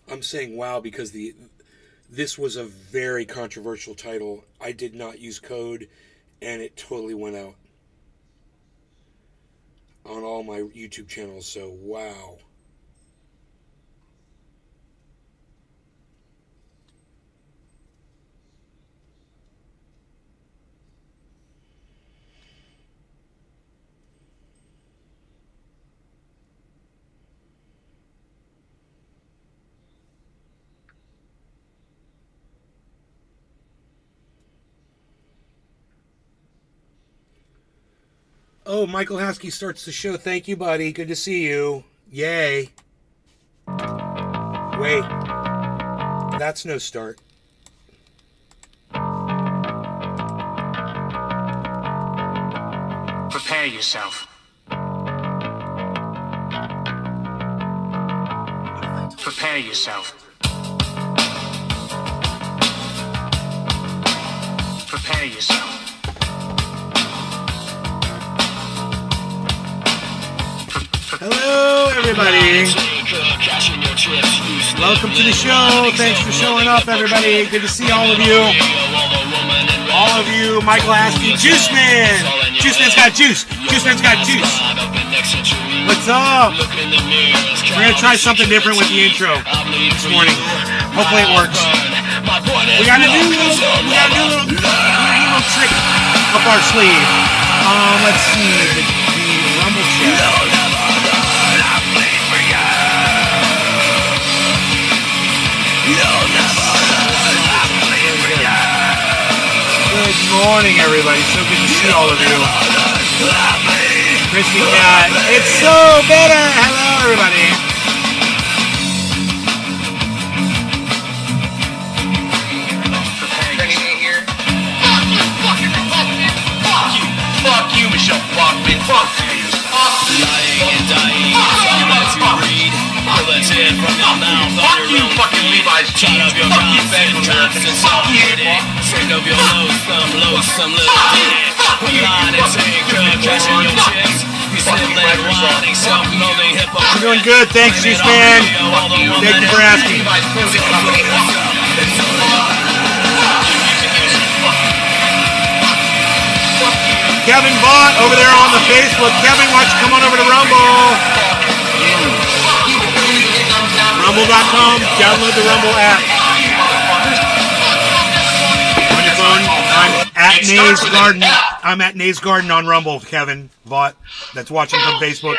I'm saying wow because this was a very controversial title. I did not use code, and it totally went out on all my YouTube channels, so wow. Oh, Michael Haskey starts the show. Thank you, buddy. Good to see you. Yay. Wait. That's no start. Prepare yourself. Prepare yourself. Prepare yourself. Hello, everybody. Welcome to the show. Thanks for showing up, everybody. Good to see all of you. All of you, Michael Haskey, Juice Man. Juice Man's got juice. Juice Man's got juice. What's up? We're going to try something different with the intro this morning. Hopefully it works. We got a new little trick up our sleeve. Let's see. The Rumble chat. Good morning, everybody. So good to see all of you. Christy Cat, it's so better. Hello, everybody. Fuck you, Michelle Bachman. Fuck you. Lying and dying. You like to read. Let's hear from your mouth. Fuck you, fucking Levi's jeans. Fuck you, fuck you. Straight up your loathsome little dick. Line and take cashing your chicks. You still let whining, self-loathing hip-hop. We're doing good, thanks, Juice Man. Thank you for asking. Kevin Vaught over there on the Facebook. Kevin, why don't you come on over to Rumble? Rumble.com. Download the Rumble app. On your phone. I'm at Nay's Garden. I'm at Nay's Garden on Rumble, Kevin Vaught. That's watching from Facebook.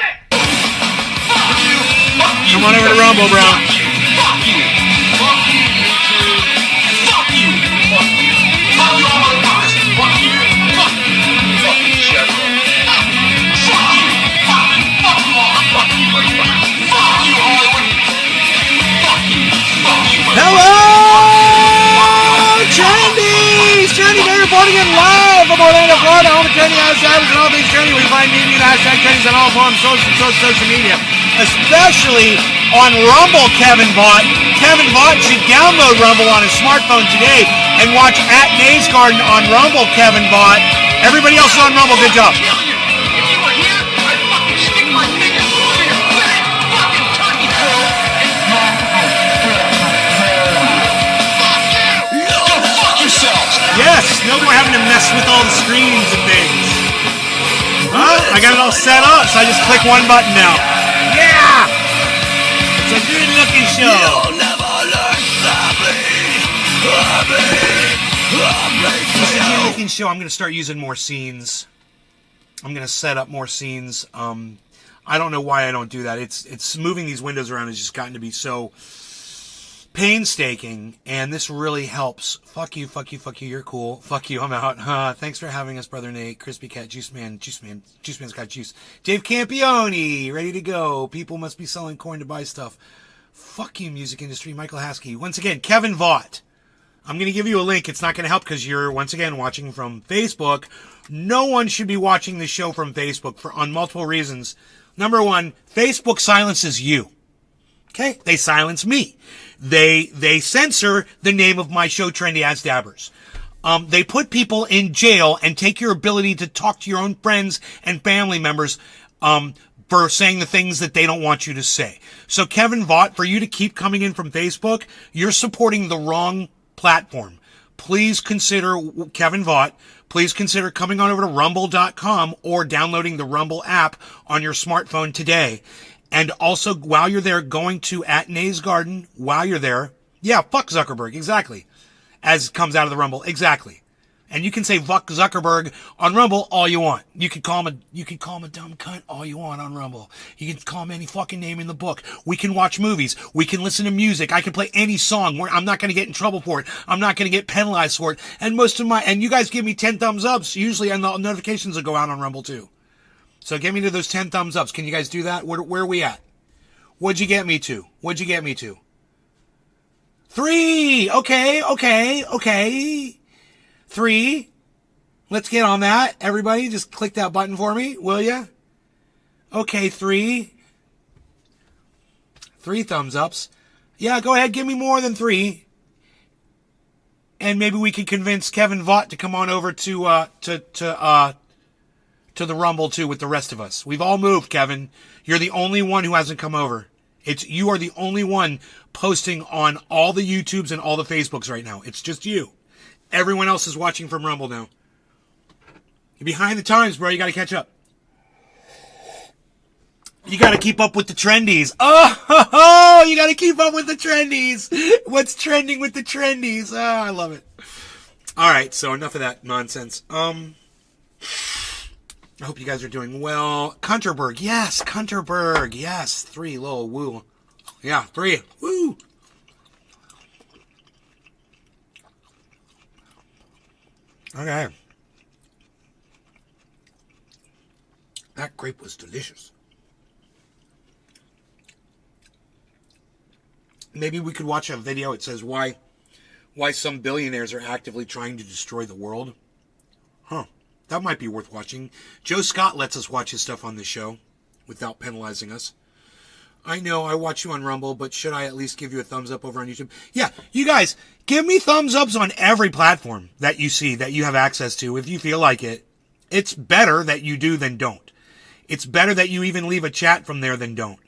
Come on over to Rumble, bro. Hello, Trendies! Trendy Day reporting in live from Orlando, Florida, home of Trendy Outsiders and all things trendy. We find me at hashtag Trendies on all forms of social media, especially on Rumble. Kevin Vaught. Kevin Vaught should download Rumble on his smartphone today and watch at Nay's Garden on Rumble. Kevin Vaught. Everybody else is on Rumble. Good job. Yes, no more having to mess with all the screens and things. Huh? I got it all set up, so I just click one button now. Yeah! It's a good looking show. It's a good looking show. I'm going to start using more scenes. I'm going to set up more scenes. I don't know why I don't do that. It's moving these windows around has just gotten to be so painstaking, and this really helps. Fuck you, you're cool. Fuck you, I'm out. Thanks for having us, Brother Nate. Crispy Cat, Juice Man's got juice. Dave Campione, ready to go. People must be selling coin to buy stuff. Fuck you, music industry. Michael Haskey. Once again, Kevin Vaught. I'm going to give you a link. It's not going to help because you're, once again, watching from Facebook. No one should be watching the show from Facebook on multiple reasons. Number one, Facebook silences you. Okay? They silence me. They censor the name of my show, Trendy As Dabbers. They put people in jail and take your ability to talk to your own friends and family members for saying the things that they don't want you to say. So Kevin Vaught, for you to keep coming in from Facebook, you're supporting the wrong platform. Please consider, Kevin Vaught, please consider coming on over to rumble.com or downloading the Rumble app on your smartphone today. And also, while you're there, going to @NaysGarden, while you're there. Yeah, fuck Zuckerberg, exactly. As comes out of the Rumble, exactly. And you can say fuck Zuckerberg on Rumble all you want. You can call him a dumb cunt all you want on Rumble. You can call him any fucking name in the book. We can watch movies. We can listen to music. I can play any song where I'm not going to get in trouble for it. I'm not going to get penalized for it. And and you guys give me 10 thumbs ups usually, and the notifications will go out on Rumble too. So get me to those 10 thumbs ups. Can you guys do that? Where are we at? What'd you get me to? 3. Okay. 3. Let's get on that. Everybody, just click that button for me, will ya? Okay, 3. 3 thumbs ups. Yeah, go ahead, give me more than 3. And maybe we can convince Kevin Vaught to come on over to the Rumble too with the rest of us. We've all moved, Kevin. You're the only one who hasn't come over. You are the only one posting on all the YouTubes and all the Facebooks right now. It's just you. Everyone else is watching from Rumble now. You're behind the times, bro. You got to catch up. You got to keep up with the trendies. Oh, you got to keep up with the trendies. What's trending with the trendies? Oh, I love it. All right, so enough of that nonsense. I hope you guys are doing well. Kunterberg, yes. 3, little woo. Yeah, 3, woo. Okay. That grape was delicious. Maybe we could watch a video. It says why some billionaires are actively trying to destroy the world. Huh. That might be worth watching. Joe Scott lets us watch his stuff on this show without penalizing us. I know I watch you on Rumble, but should I at least give you a thumbs up over on YouTube? Yeah, you guys, give me thumbs ups on every platform that you see, that you have access to, if you feel like it. It's better that you do than don't. It's better that you even leave a chat from there than don't.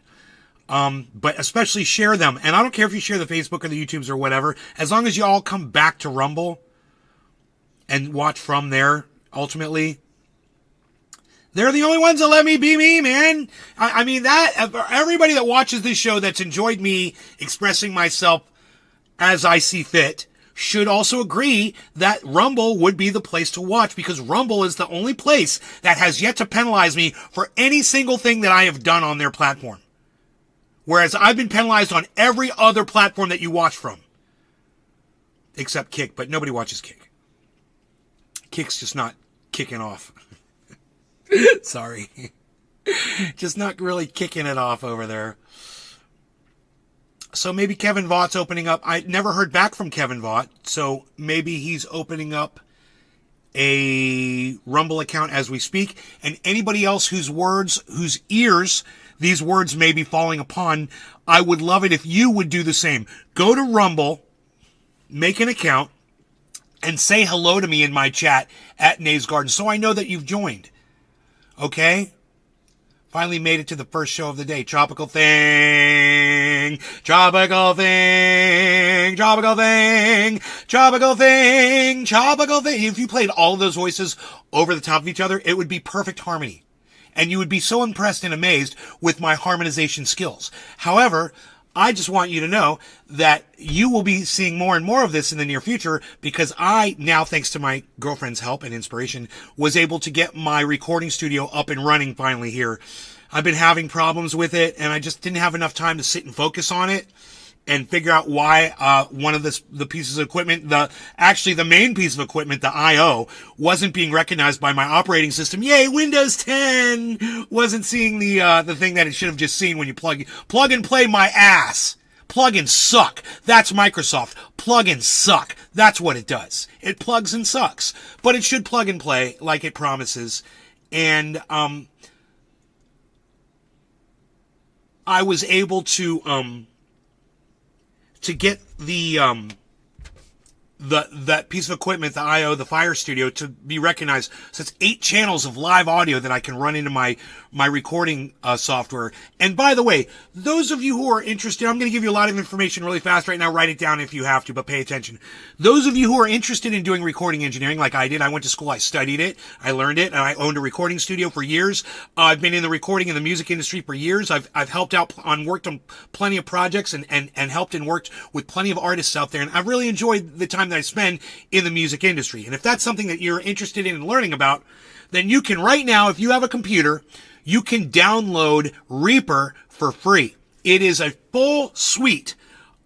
But especially share them. And I don't care if you share the Facebook or the YouTubes or whatever, as long as you all come back to Rumble and watch from there, ultimately. They're the only ones that let me be me, man. I mean, everybody that watches this show that's enjoyed me expressing myself as I see fit should also agree that Rumble would be the place to watch, because Rumble is the only place that has yet to penalize me for any single thing that I have done on their platform. Whereas I've been penalized on every other platform that you watch from. Except Kick, but nobody watches Kick. Kick's just not kicking off. Sorry. Just not really kicking it off over there. So maybe Kevin Vaught's opening up. I never heard back from Kevin Vaught, so maybe he's opening up a Rumble account as we speak. And anybody else whose ears these words may be falling upon, I would love it if you would do the same. Go to Rumble, make an account, and say hello to me in my chat @NaysGarden, so I know that you've joined. Okay? Finally made it to the first show of the day. Tropical thing. Tropical thing. Tropical thing. Tropical thing. Tropical thing. If you played all of those voices over the top of each other, it would be perfect harmony. And you would be so impressed and amazed with my harmonization skills. However, I just want you to know that you will be seeing more and more of this in the near future, because I, now thanks to my girlfriend's help and inspiration, was able to get my recording studio up and running finally here. I've been having problems with it, and I just didn't have enough time to sit and focus on it and figure out why one of the pieces of equipment, the main piece of equipment, the I/O, wasn't being recognized by my operating system. Yay, Windows 10 wasn't seeing the thing that it should have just seen when you plug and play my ass. Plugins suck. That's Microsoft. Plugins suck. That's what it does. It plugs and sucks. But it should plug and play like it promises. And I was able to get the that piece of equipment, the IO, the Fire Studio, to be recognized. So it's 8 channels of live audio that I can run into my recording software. And by the way, those of you who are interested, I'm going to give you a lot of information really fast right now. Write it down if you have to, but pay attention. Those of you who are interested in doing recording engineering like I did, I went to school, I studied it, I learned it, and I owned a recording studio for years. I've been in the recording and the music industry for years. I've helped out worked on plenty of projects and helped and worked with plenty of artists out there. And I've really enjoyed the time that I spend in the music industry. And if that's something that you're interested in learning about, then you can right now, if you have a computer, you can download Reaper for free. It is a full suite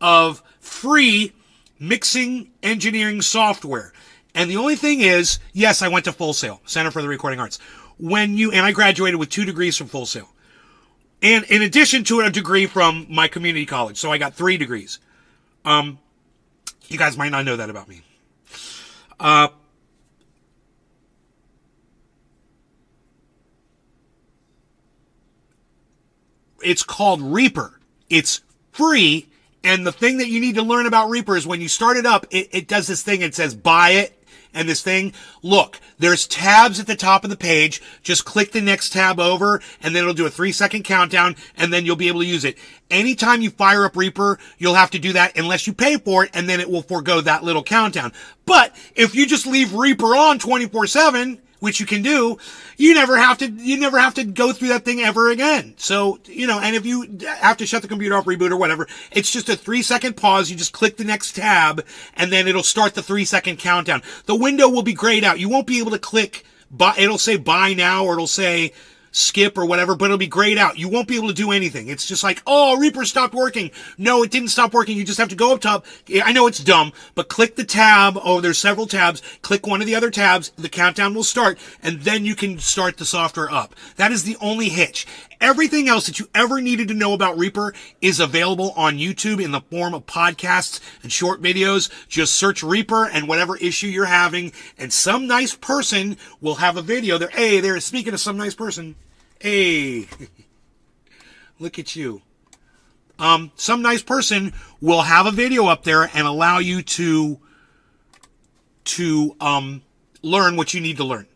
of free mixing engineering software. And the only thing is, yes, I went to Full Sail, Center for the Recording Arts. And I graduated with 2 degrees from Full Sail. And in addition to a degree from my community college. So I got 3 degrees. You guys might not know that about me. It's called Reaper. It's free. And the thing that you need to learn about Reaper is when you start it up, it does this thing. It says buy it. And this thing, look, there's tabs at the top of the page. Just click the next tab over, and then it'll do a 3-second countdown, and then you'll be able to use it. Anytime you fire up Reaper, you'll have to do that unless you pay for it, and then it will forego that little countdown. But if you just leave Reaper on 24/7, which you can do, you never have to go through that thing ever again. So, and if you have to shut the computer off, reboot or whatever, it's just a 3-second pause. You just click the next tab and then it'll start the 3-second countdown. The window will be grayed out. You won't be able to click buy. It'll say buy now, or it'll say skip or whatever, but it'll be grayed out. You won't be able to do anything. It's just like, oh, Reaper stopped working. No, it didn't stop working. You just have to go up top. I know it's dumb, but click the tab. Oh, there's several tabs. Click one of the other tabs. The countdown will start, and then you can start the software up. That is the only hitch. Everything else that you ever needed to know about Reaper is available on YouTube in the form of podcasts and short videos. Just search Reaper and whatever issue you're having, and some nice person will have a video there. Hey, there, speaking of some nice person. Hey, look at you. Some nice person will have a video up there and allow you to learn what you need to learn.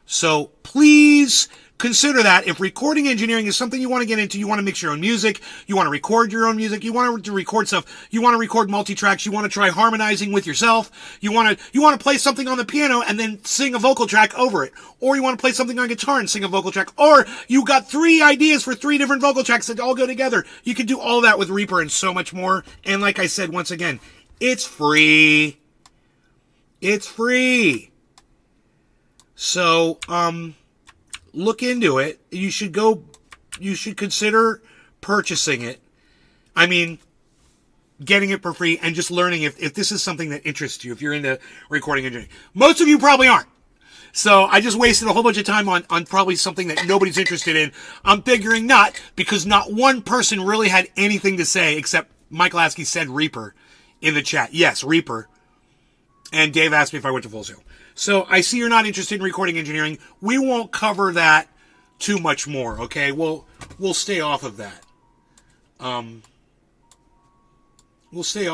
So please consider that. If recording engineering is something you want to get into, you want to mix your own music, you want to record your own music, you want to record stuff, you want to record multi-tracks, you want to try harmonizing with yourself, you want to play something on the piano and then sing a vocal track over it, or you want to play something on guitar and sing a vocal track, or you got 3 ideas for 3 different vocal tracks that all go together. You can do all that with Reaper and so much more. And like I said, once again, it's free. It's free. So, look into it. You should consider purchasing it. I mean, getting it for free and just learning if this is something that interests you, if you're into recording engineering. Most of you probably aren't. So I just wasted a whole bunch of time on probably something that nobody's interested in. I'm figuring not, because not one person really had anything to say except Mike Lasky said Reaper in the chat. Yes, Reaper. And Dave asked me if I went to Full Sail. So I see you're not interested in recording engineering. We won't cover that too much more, okay? We'll stay off of that. We'll stay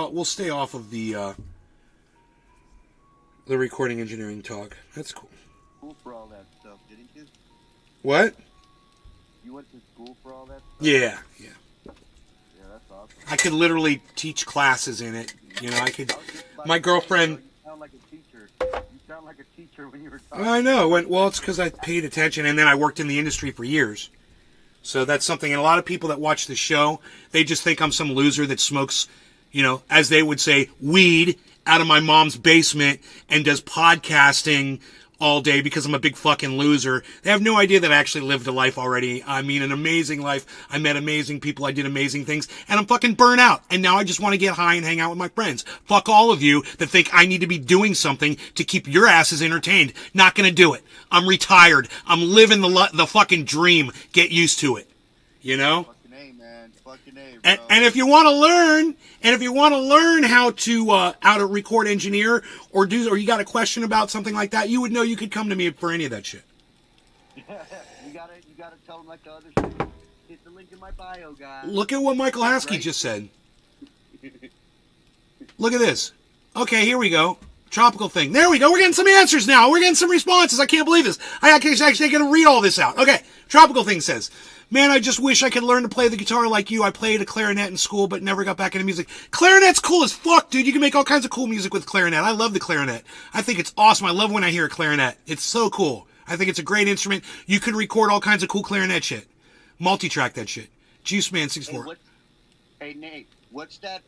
off of the recording engineering talk. That's cool. School for all that stuff, didn't you? What? You went to school for all that stuff? Yeah. Yeah, that's awesome. I could literally teach classes in it. I could. My girlfriend. You sound like a teacher. You sound like a teacher when you were talking. I know. Well, it's because I paid attention, and then I worked in the industry for years. So that's something. And a lot of people that watch the show, they just think I'm some loser that smokes, as they would say, weed out of my mom's basement and does podcasting all day because I'm a big fucking loser. They have no idea that I actually lived a life already. I mean, an amazing life. I met amazing people. I did amazing things. And I'm fucking burnt out. And now I just want to get high and hang out with my friends. Fuck all of you that think I need to be doing something to keep your asses entertained. Not gonna do it. I'm retired. I'm living the fucking dream. Get used to it. Fucking A, man. Fucking A, bro. And if you want to learn how to record engineer or you got a question about something like that, you would know you could come to me for any of that shit. you gotta tell them like the other shit. Hit the link in my bio, guys. Look at what Michael Haskey just said. Look at this. Okay, here we go. Tropical thing. There we go. We're getting some answers now. We're getting some responses. I can't believe this. I actually got to read all this out. Okay. Tropical thing says, man, I just wish I could learn to play the guitar like you. I played a clarinet in school, but never got back into music. Clarinet's cool as fuck, dude. You can make all kinds of cool music with clarinet. I love the clarinet. I think it's awesome. I love when I hear a clarinet. It's so cool. I think it's a great instrument. You could record all kinds of cool clarinet shit. Multi-track that shit. Juice Man 64. Hey, Nate, what's that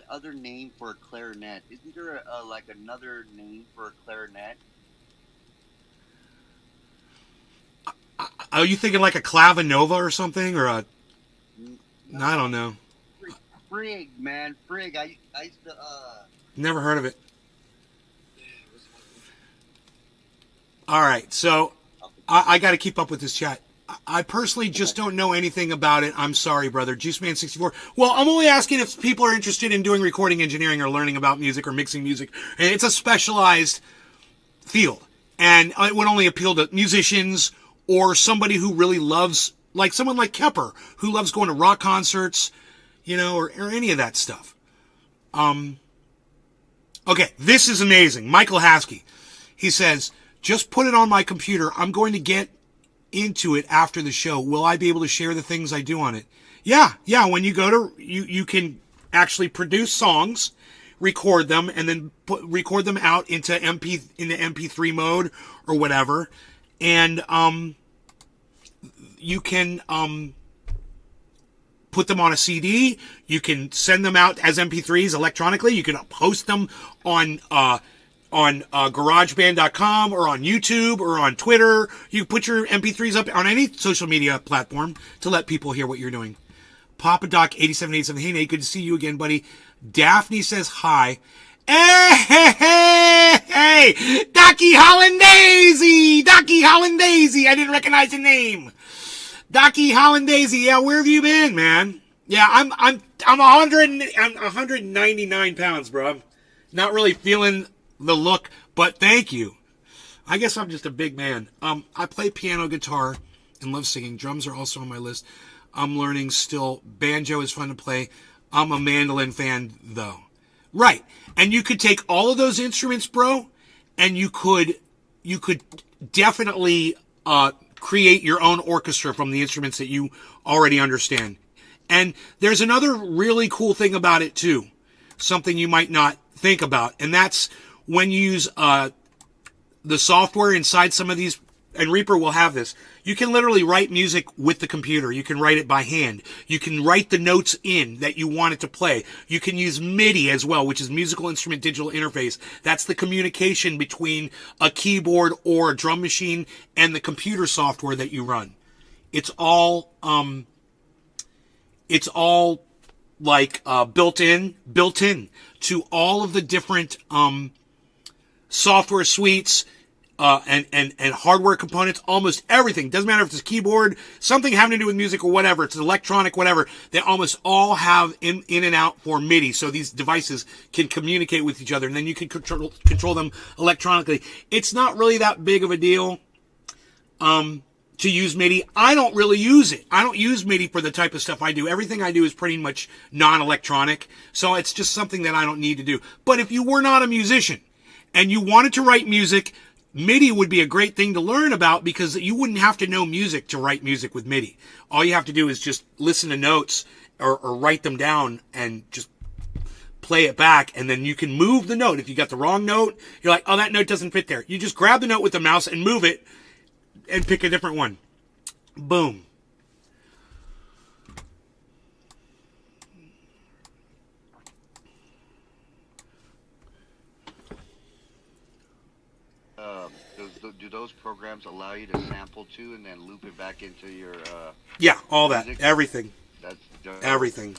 other name for a clarinet? Isn't there like another name for a clarinet? Are you thinking like a clavinova or something, or a? No, I don't know. Frig, man, frig. I used to. Never heard of it. All right, so I got to keep up with this chat. I personally just don't know anything about it. I'm sorry, brother. JuiceMan64. Well, I'm only asking if people are interested in doing recording engineering or learning about music or mixing music. And it's a specialized field, and it would only appeal to musicians or somebody who really loves, like someone like Kepper, who loves going to rock concerts, you know, or any of that stuff. Okay, this is amazing. Michael Haskey. He says, just put it on my computer. I'm going to get into it after the show. Will I be able to share the things I do on it? Yeah. When you go to, you can actually produce songs, record them, and then record them out into MP3 mode or whatever. And you can put them on a CD. You can send them out as MP3s electronically. You can post them on GarageBand.com or on YouTube or on Twitter. You put your MP3s up on any social media platform to let people hear what you're doing. Papa Doc 8787. Hey Nate, good to see you again, buddy. Daphne says hi. Hey, Docky Hollandaisy! Docky Hollandaisy! I didn't recognize the name. Docky Hollandaisy, yeah, where have you been, man? Yeah, I'm 199 pounds, bro. I'm not really feeling the look, but thank you. I guess I'm just a big man. I play piano, guitar, and love singing. Drums are also on my list. I'm learning still. Banjo is fun to play. I'm a mandolin fan, though. Right. And you could take all of those instruments, bro, and you could definitely create your own orchestra from the instruments that you already understand. And there's another really cool thing about it, too. Something you might not think about. And that's when you use the software inside some of these, and Reaper will have this, you can literally write music with the computer. You can write it by hand. You can write the notes in that you want it to play. You can use MIDI as well, which is Musical Instrument Digital Interface. That's the communication between a keyboard or a drum machine and the computer software that you run. It's all like built in to all of the different software suites, and hardware components, almost everything. Doesn't matter if it's a keyboard, something having to do with music or whatever, it's electronic, whatever. They almost all have in and out for MIDI, so these devices can communicate with each other, and then you can control them electronically. It's not really that big of a deal to use MIDI. I don't really use it. I don't use MIDI for the type of stuff I do. Everything I do is pretty much non-electronic, so it's just something that I don't need to do. But if you were not a musician and you wanted to write music, MIDI would be a great thing to learn about, because you wouldn't have to know music to write music with MIDI. All you have to do is just listen to notes or write them down and just play it back, and then you can move the note. If you got the wrong note, you're like, oh, that note doesn't fit there. You just grab the note with the mouse and move it and pick a different one. Boom. Do those programs allow you to sample too and then loop it back into your yeah, all that, music? everything. That's everything.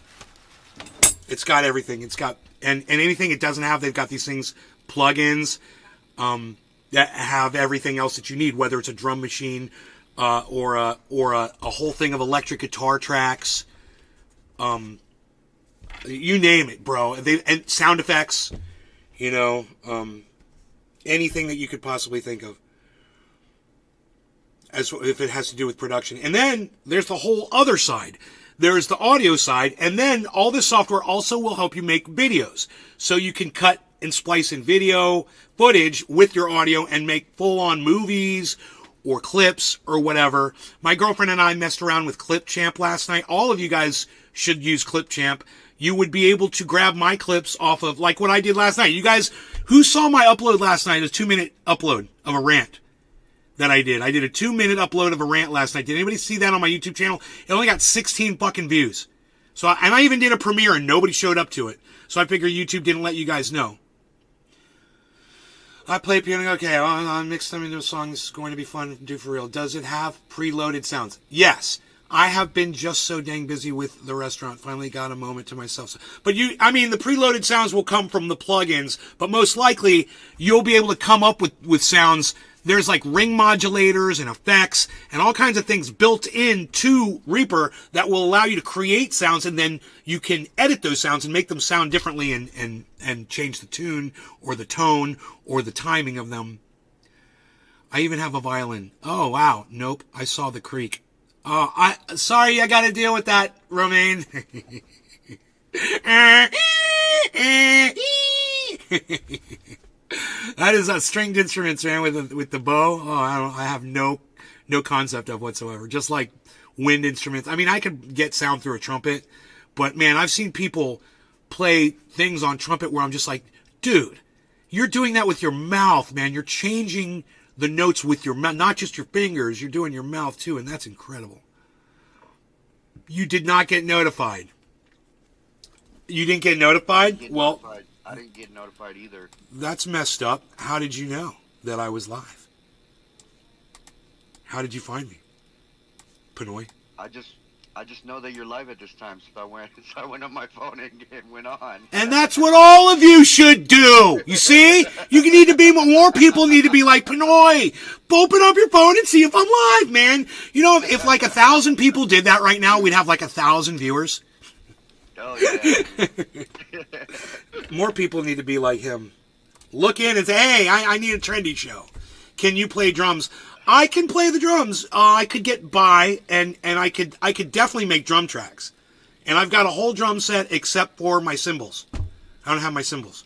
It's got everything. It's got and anything it doesn't have, they've got these things, plugins, that have everything else that you need, whether it's a drum machine or a whole thing of electric guitar tracks. You name it, bro. And sound effects, you know, anything that you could possibly think of, as if it has to do with production. And then there's the whole other side. There's the audio side, and then all this software also will help you make videos. So you can cut and splice in video footage with your audio and make full-on movies or clips or whatever. My girlfriend and I messed around with Clipchamp last night. All of you guys should use Clipchamp. You would be able to grab my clips off of, like what I did last night. You guys, who saw my upload last night? It was a 2-minute upload of a rant that I did. I did a 2-minute upload of a rant last night. Did anybody see that on my YouTube channel? It only got 16 fucking views. So, and I even did a premiere and nobody showed up to it. So I figure YouTube didn't let you guys know. I play piano. Okay, I'll mix them into a song. This is going to be fun to do for real. Does it have preloaded sounds? Yes. I have been just so dang busy with the restaurant. Finally got a moment to myself. But the preloaded sounds will come from the plugins, but most likely you'll be able to come up with sounds. There's like ring modulators and effects and all kinds of things built into Reaper that will allow you to create sounds, and then you can edit those sounds and make them sound differently and change the tune or the tone or the timing of them. I even have a violin. Oh, wow. Nope. I saw the creak. Oh, sorry, I got to deal with that, Romaine. That is stringed instruments, man, with the bow. Oh, I have no concept of whatsoever. Just like wind instruments. I mean, I could get sound through a trumpet, but man, I've seen people play things on trumpet where I'm just like, dude, you're doing that with your mouth, man. You're changing the notes with your mouth, not just your fingers. You're doing your mouth too, and that's incredible. You did not get notified. You didn't get notified? I didn't get notified either. That's messed up. How did you know that I was live? How did you find me? Pinoy? I just know that you're live at this time, so I went on my phone and it went on. And that's what all of you should do. You see? You need to be, more people need to be like, Pinoy, open up your phone and see if I'm live, man. You know, if like 1,000 people did that right now, we'd have like 1,000 viewers. Oh, yeah. More people need to be like him. Look in and say, hey, I need a trendy show. Can you play drums? I can play the drums. I could get by, and I could definitely make drum tracks. And I've got a whole drum set except for my cymbals. I don't have my cymbals.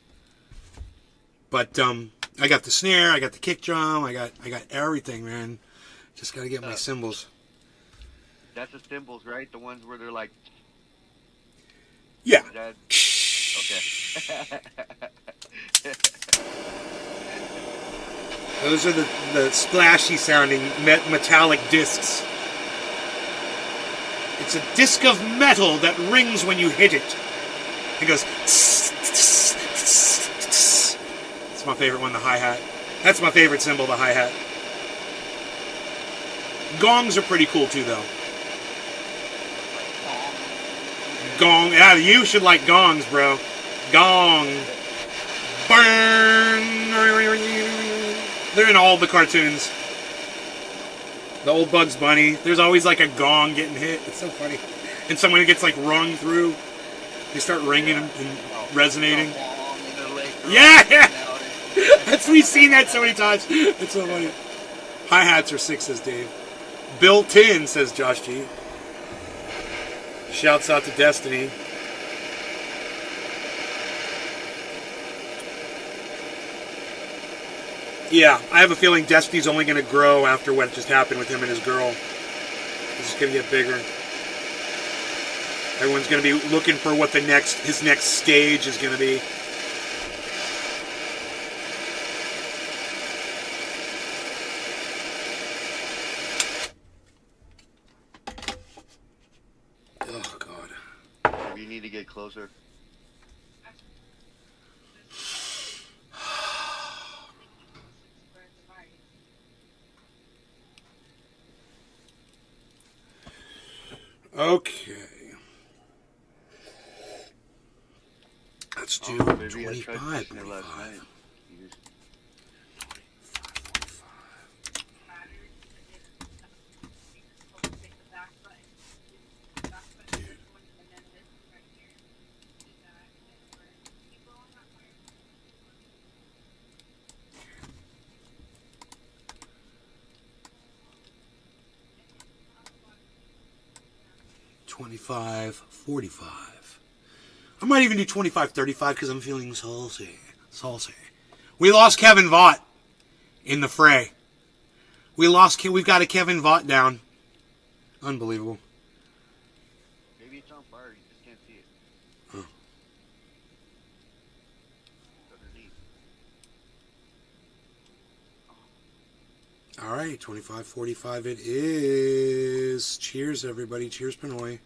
But I got the snare, I got the kick drum, I got everything, man. Just got to get my cymbals. That's the cymbals, right? The ones where they're like... Yeah. Okay. Those are the splashy sounding metallic discs. It's a disc of metal that rings when you hit it. It goes. It's my favorite one, the hi-hat. That's my favorite cymbal, the hi-hat. Gongs are pretty cool too, though. Gong. Yeah, you should like gongs, bro. Gong. Burn. They're in all the cartoons. The old Bugs Bunny. There's always like a gong getting hit. It's so funny. And someone gets like rung through. They start ringing and resonating. Yeah! We've seen that so many times. It's so funny. Hi-hats are 6, says Dave. Built in, says Josh G. Shouts out to Destiny. Yeah, I have a feeling Destiny's only going to grow after what just happened with him and his girl. It's just going to get bigger. Everyone's going to be looking for what his next stage is going to be. Oh, God. You need to get closer. Okay. Let's do 25. $25.45. I might even do $25.35 because I'm feeling saucy. Salsa. We lost Kevin Vaught in the fray. We've got a Kevin Vaught down. Unbelievable. Maybe it's on fire. You just can't see it. Huh. Underneath. All right, 25:45 it is. Cheers, everybody. Cheers, Pinoy.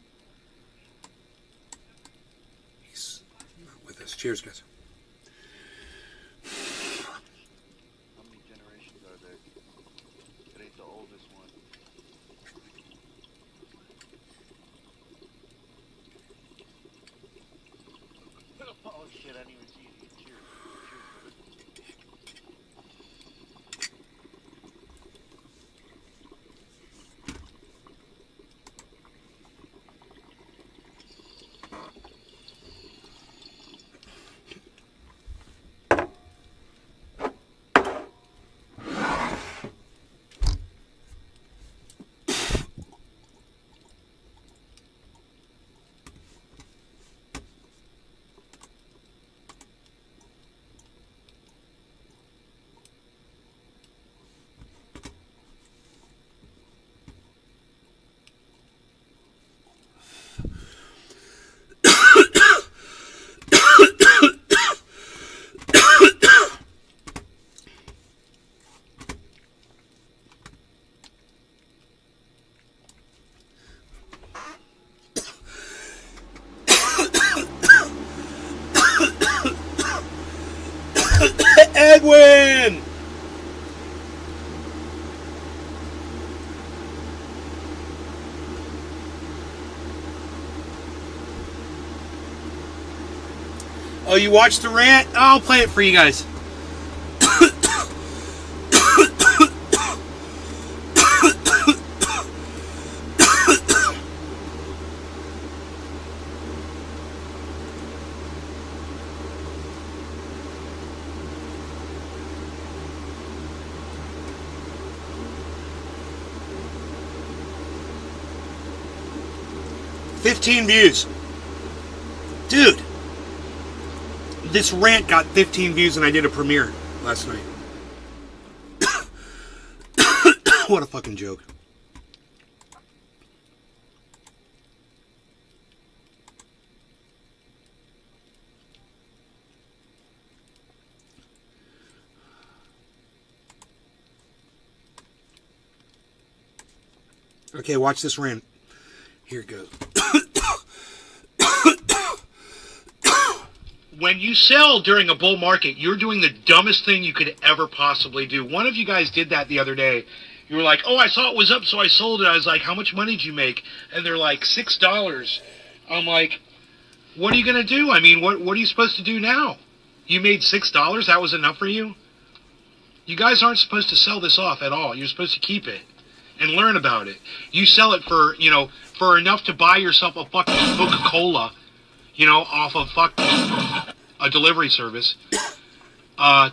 He's not with us. Cheers, guys. How many generations are there? It ain't the oldest one. Oh shit, I didn't even see it. Cheers. Edwin! Oh, you watched the rant? I'll play it for you guys. $15 views. Dude. This rant got 15 views and I did a premiere last night. What a fucking joke. Okay, watch this rant. Here it goes. When you sell during a bull market, you're doing the dumbest thing you could ever possibly do. One of you guys did that the other day. You were like, oh, I saw it was up, so I sold it. I was like, how much money did you make? And they're like, $6. I'm like, what are you going to do? I mean, what are you supposed to do now? You made $6? That was enough for you? You guys aren't supposed to sell this off at all. You're supposed to keep it and learn about it. You sell it for, for enough to buy yourself a fucking Coca-Cola, off of a delivery service. What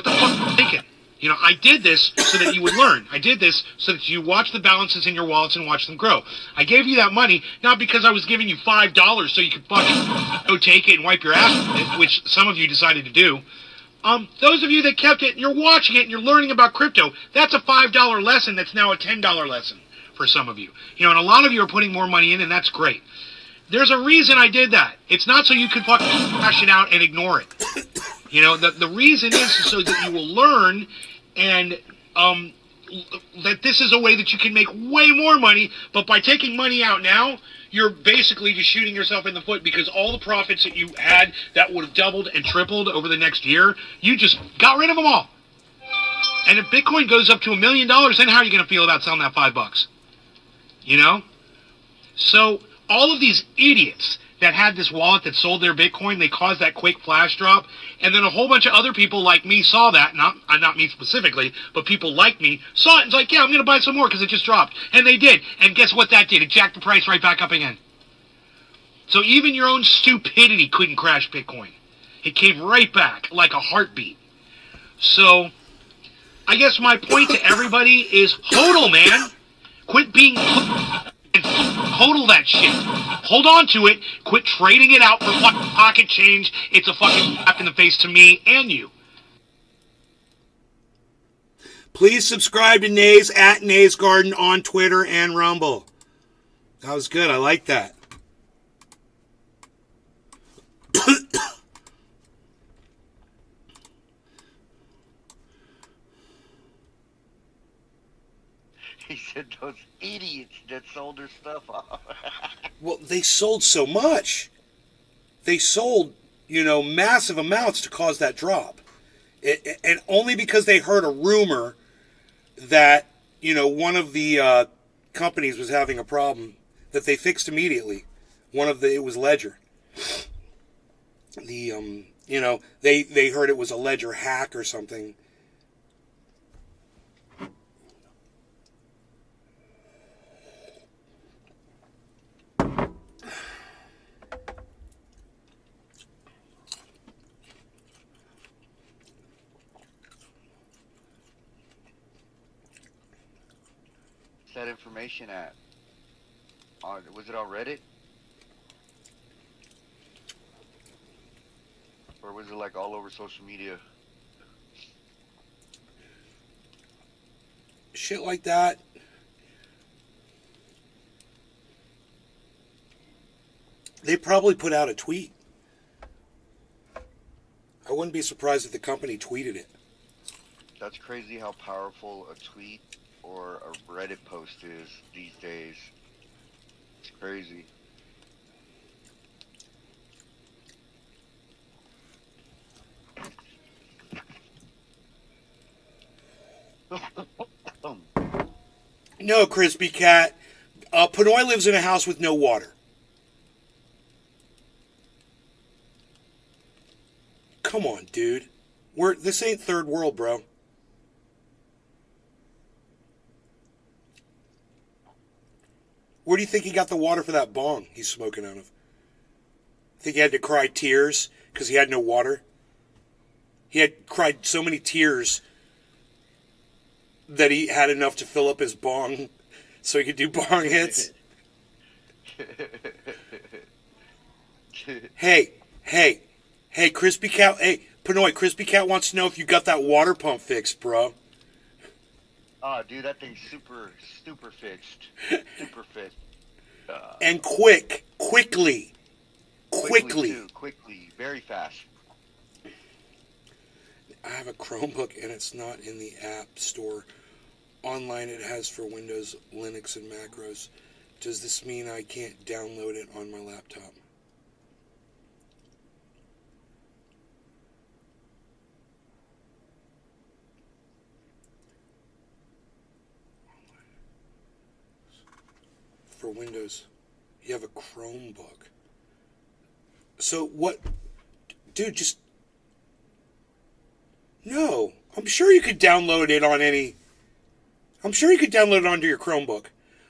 the fuck are you thinking? I did this so that you would learn. I did this so that you watch the balances in your wallets and watch them grow. I gave you that money not because I was giving you $5 so you could fucking go take it and wipe your ass with it, which some of you decided to do. Those of you that kept it and you're watching it and you're learning about crypto, that's a $5 lesson that's now a $10 lesson for some of you. And a lot of you are putting more money in, and that's great. There's a reason I did that. It's not so you can fucking cash it out and ignore it. The reason is so that you will learn and that this is a way that you can make way more money, but by taking money out now, you're basically just shooting yourself in the foot because all the profits that you had that would have doubled and tripled over the next year, you just got rid of them all. And if Bitcoin goes up to $1 million, then how are you going to feel about selling that $5? So all of these idiots that had this wallet that sold their Bitcoin, they caused that quick flash drop, and then a whole bunch of other people like me saw that, not me specifically, but people like me, saw it and was like, yeah, I'm going to buy some more because it just dropped. And they did. And guess what that did? It jacked the price right back up again. So even your own stupidity couldn't crash Bitcoin. It came right back like a heartbeat. So I guess my point to everybody is, hodl, man. Quit being Hodl that shit. Hold on to it. Quit trading it out for fucking pocket change. It's a fucking slap in the face to me and you. Please subscribe to Nays at Nays Garden on Twitter and Rumble. That was good. I like that. He said those idiots that sold their stuff off. Well, they sold so much. They sold, massive amounts to cause that drop. And only because they heard a rumor that, one of the companies was having a problem that they fixed immediately. It was Ledger. They heard it was a Ledger hack or something. That information at? Was it on Reddit? Or was it like all over social media? Shit like that. They probably put out a tweet. I wouldn't be surprised if the company tweeted it. That's crazy how powerful a tweet or a Reddit post is these days. It's crazy. No, Crispy Cat. Pinoy lives in a house with no water. Come on, dude. This ain't third world, bro. Where do you think he got the water for that bong he's smoking out of? Think he had to cry tears because he had no water? He had cried so many tears that he had enough to fill up his bong so he could do bong hits. Hey, Crispy Cat. Hey, Pinoy, Crispy Cat wants to know if you got that water pump fixed, bro. Oh, dude, that thing's super fixed. Super fit. And quickly. Quickly, very fast. I have a Chromebook and it's not in the app store. Online it has for Windows, Linux, and macros. Does this mean I can't download it on my laptop? For Windows, you have a Chromebook. So what? Dude, just... No. I'm sure you could download it on any... I'm sure you could download it onto your Chromebook.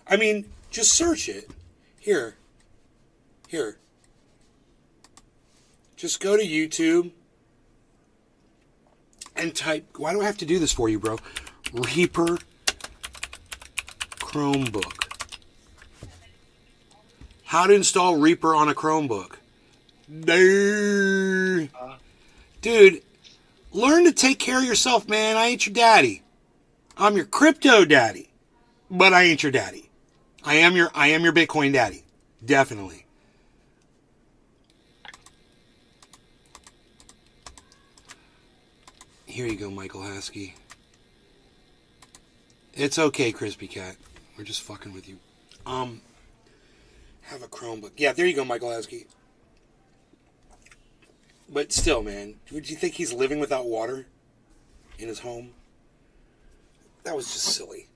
I mean, just search it. Here. Just go to YouTube and type... Why do I have to do this for you, bro? Reaper Chromebook. How to install Reaper on a Chromebook. Dude, learn to take care of yourself, man. I ain't your daddy. I'm your crypto daddy. But I ain't your daddy. I am your Bitcoin daddy. Definitely. Here you go, Michael Haskey. It's okay, Crispy Cat. We're just fucking with you. Have a Chromebook. Yeah, there you go, Michael Haskey. But still, man, would you think he's living without water in his home? That was just silly.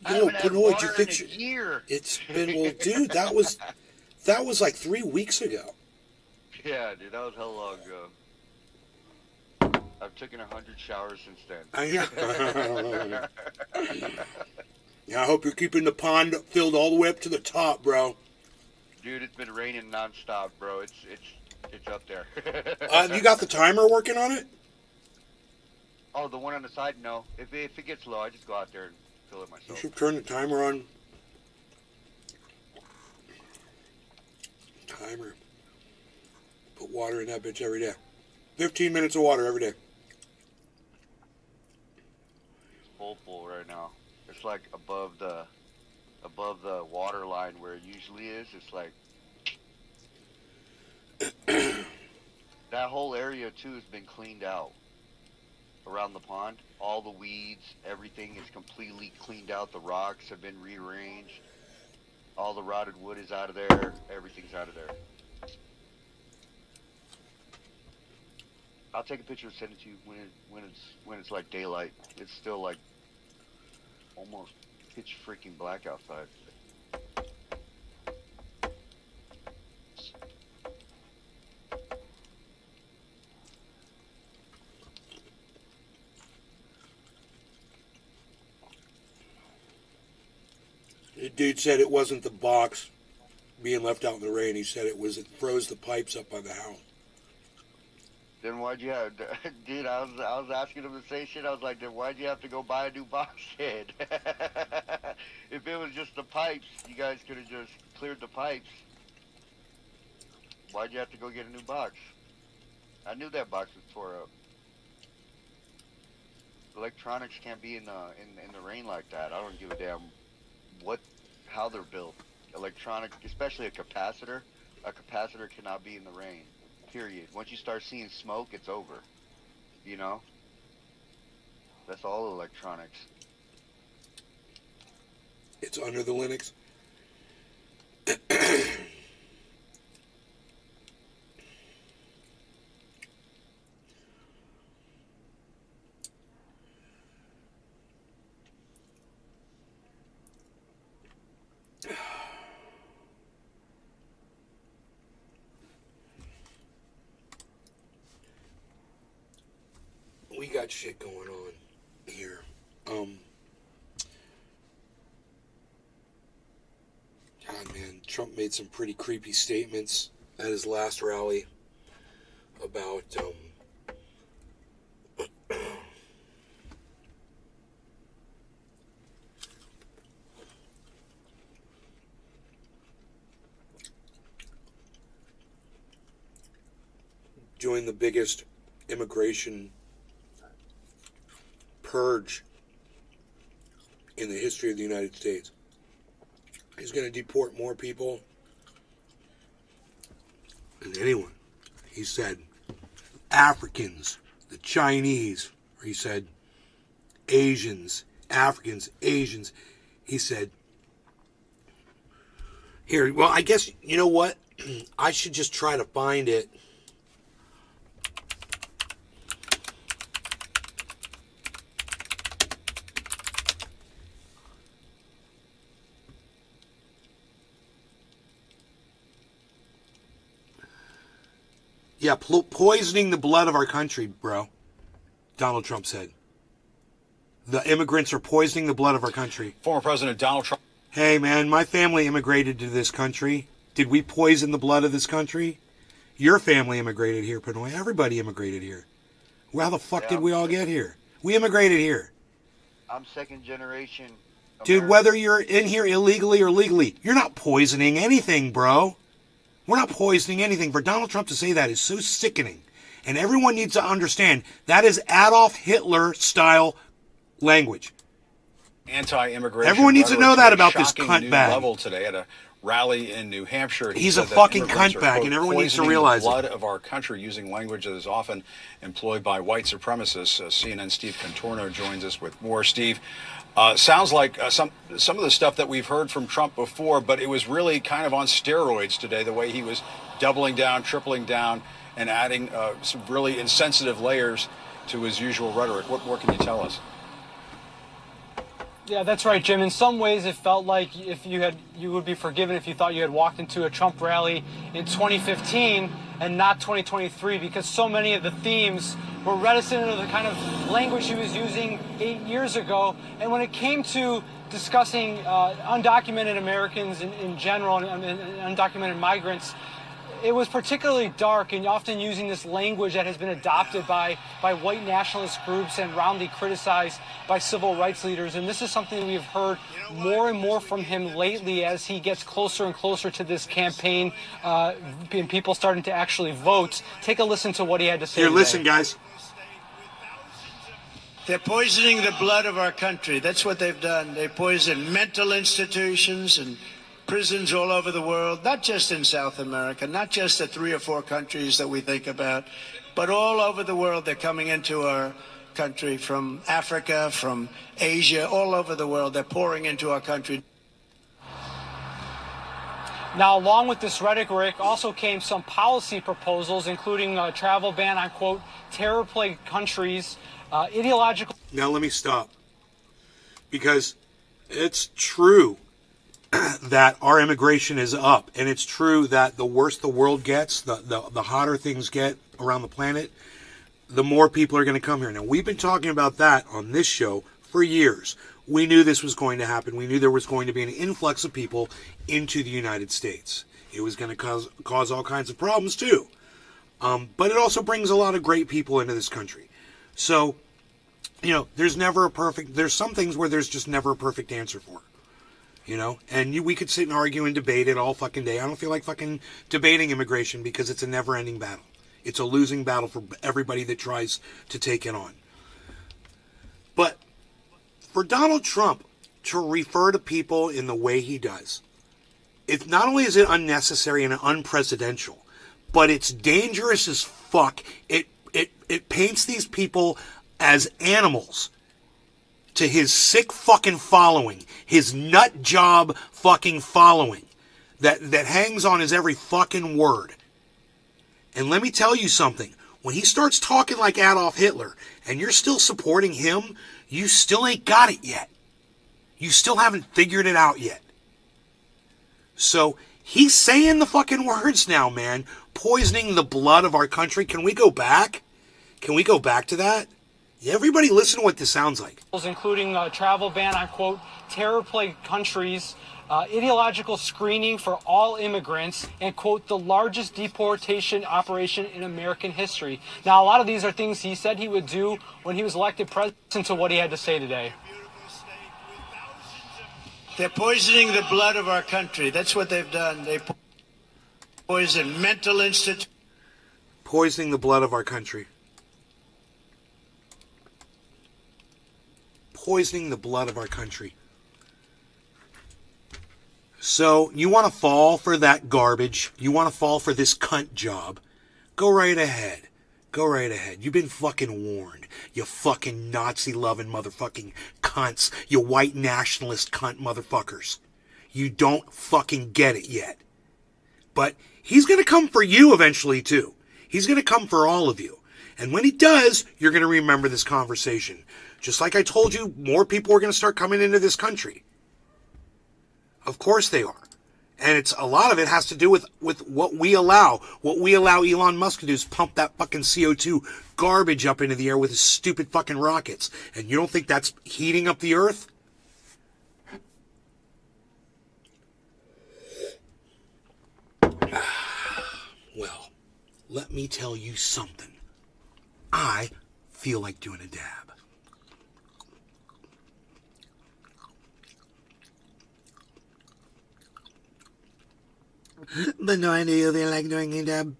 Benoit, you think it's been, well, dude, that was like 3 weeks ago. Yeah, dude, that was hell long ago. I've taken 100 showers since then. Yeah, I hope you're keeping the pond filled all the way up to the top, bro. Dude, it's been raining nonstop, bro. It's up there. You got the timer working on it? Oh, the one on the side? No. If it gets low, I just go out there and fill it myself. You should turn the timer on. timer. Put water in that bitch every day. 15 minutes of water every day. Full right now. It's like above the water line where it usually is. It's like that whole area too has been cleaned out around the pond. All the weeds, everything is completely cleaned out. The rocks have been rearranged. All the rotted wood is out of there. Everything's out of there. I'll take a picture and send it to you when it's like daylight. It's still like almost pitch freaking black outside. The dude said it wasn't the box being left out in the rain. He said it froze the pipes up by the house. Then why'd you have, dude? I was asking him the same shit. I was like, then why'd you have to go buy a new box head? If it was just the pipes, you guys could have just cleared the pipes. Why'd you have to go get a new box? I knew that box was tore up. Electronics can't be in the rain like that. I don't give a damn how they're built. Electronic, especially a capacitor cannot be in the rain. Period. Once you start seeing smoke, it's over. You know? That's all electronics. It's under the Linux. We got shit going on here. God, man, Trump made some pretty creepy statements at his last rally about doing the biggest immigration purge in the history of the United States. He's going to deport more people than anyone. He said Africans, the Chinese, or he said Asians, Africans, Asians. He said, here, well, I guess, you know what? I should just try to find it. Yeah, poisoning the blood of our country, bro. Donald Trump said. The immigrants are poisoning the blood of our country. Former President Donald Trump. Hey, man, my family immigrated to this country. Did we poison the blood of this country? Your family immigrated here, Pinoy. Everybody immigrated here. How the fuck did we all get here? We immigrated here. I'm second generation American. Dude, whether you're in here illegally or legally, you're not poisoning anything, bro. We're not poisoning anything. For Donald Trump to say that is so sickening. And everyone needs to understand that is Adolf Hitler style language. Anti-immigration. Everyone needs to know that about this cunt bag. Level today at a rally in New Hampshire. He's a fucking cunt bag, and everyone needs to realize it. Blood of our country, using language that is often employed by white supremacists. CNN Steve Contorno joins us with more. Steve, sounds like some of the stuff that we've heard from Trump before, but it was really kind of on steroids today, the way he was doubling down, tripling down, and adding some really insensitive layers to his usual rhetoric. What more can you tell us? Yeah, that's right, Jim. In some ways, it felt like you would be forgiven if you thought you had walked into a Trump rally in 2015 and not 2023, because so many of the themes were reticent of the kind of language he was using 8 years ago. And when it came to discussing undocumented Americans in general and undocumented migrants, it was particularly dark and often using this language that has been adopted by white nationalist groups and roundly criticized by civil rights leaders. And this is something we've heard more and more from him lately as he gets closer and closer to this campaign and people starting to actually vote. Take a listen to what he had to say Here, today. listen, guys. They're poisoning the blood of our country. That's what they've done. They poison mental institutions and prisons all over the world, not just in South America, not just the 3 or 4 countries that we think about, but all over the world. They're coming into our country from Africa, from Asia, all over the world. They're pouring into our country. Now, along with this rhetoric also came some policy proposals, including a travel ban on, quote, terror-plagued countries, ideological... Now let me stop. Because it's true that our immigration is up. And it's true that the worse the world gets, the hotter things get around the planet, the more people are going to come here. Now, we've been talking about that on this show for years. We knew this was going to happen. We knew there was going to be an influx of people into the United States. It was going to cause all kinds of problems, too. But it also brings a lot of great people into this country. So, you know, there's some things where there's just never a perfect answer for. You know, and we could sit and argue and debate it all fucking day. I don't feel like fucking debating immigration because it's a never-ending battle. It's a losing battle for everybody that tries to take it on. But for Donald Trump to refer to people in the way he does, it's not only is it unnecessary and unpresidential, but it's dangerous as fuck. It paints these people as animals to his sick fucking following, his nut job fucking following that hangs on his every fucking word. And let me tell you something. When he starts talking like Adolf Hitler and you're still supporting him, you still ain't got it yet. You still haven't figured it out yet. So he's saying the fucking words now, man. Poisoning the blood of our country. Can we go back? Can we go back to that? Everybody listen to what this sounds like. Including a travel ban on, quote, terror-plagued countries, ideological screening for all immigrants, and, quote, the largest deportation operation in American history. Now, a lot of these are things he said he would do when he was elected president, to what he had to say today. They're poisoning the blood of our country. That's what they've done. They poison mental institutions. Poisoning the blood of our country. Poisoning the blood of our country. So, you want to fall for that garbage? You want to fall for this cunt job? Go right ahead. Go right ahead. You've been fucking warned. You fucking Nazi-loving motherfucking cunts. You white nationalist cunt motherfuckers. You don't fucking get it yet. But he's going to come for you eventually, too. He's going to come for all of you. And when he does, you're going to remember this conversation. Just like I told you, more people are going to start coming into this country. Of course they are. And a lot of it has to do with what we allow. What we allow Elon Musk to do is pump that fucking CO2 garbage up into the air with his stupid fucking rockets. And you don't think that's heating up the earth? Well, let me tell you something. I feel like doing a dab. But no idea they like doing a dab.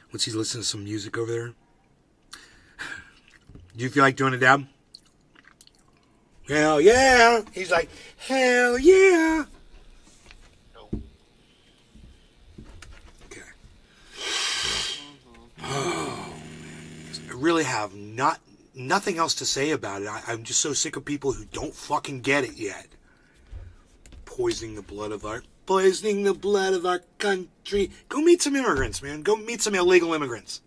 What's he listening to some music over there? Do you feel like doing a dab? Hell yeah! He's like, hell yeah! Okay. Oh, I really have nothing else to say about it. I'm just so sick of people who don't fucking get it yet. Poisoning the blood of our country. Go meet some immigrants, man. Go meet some illegal immigrants.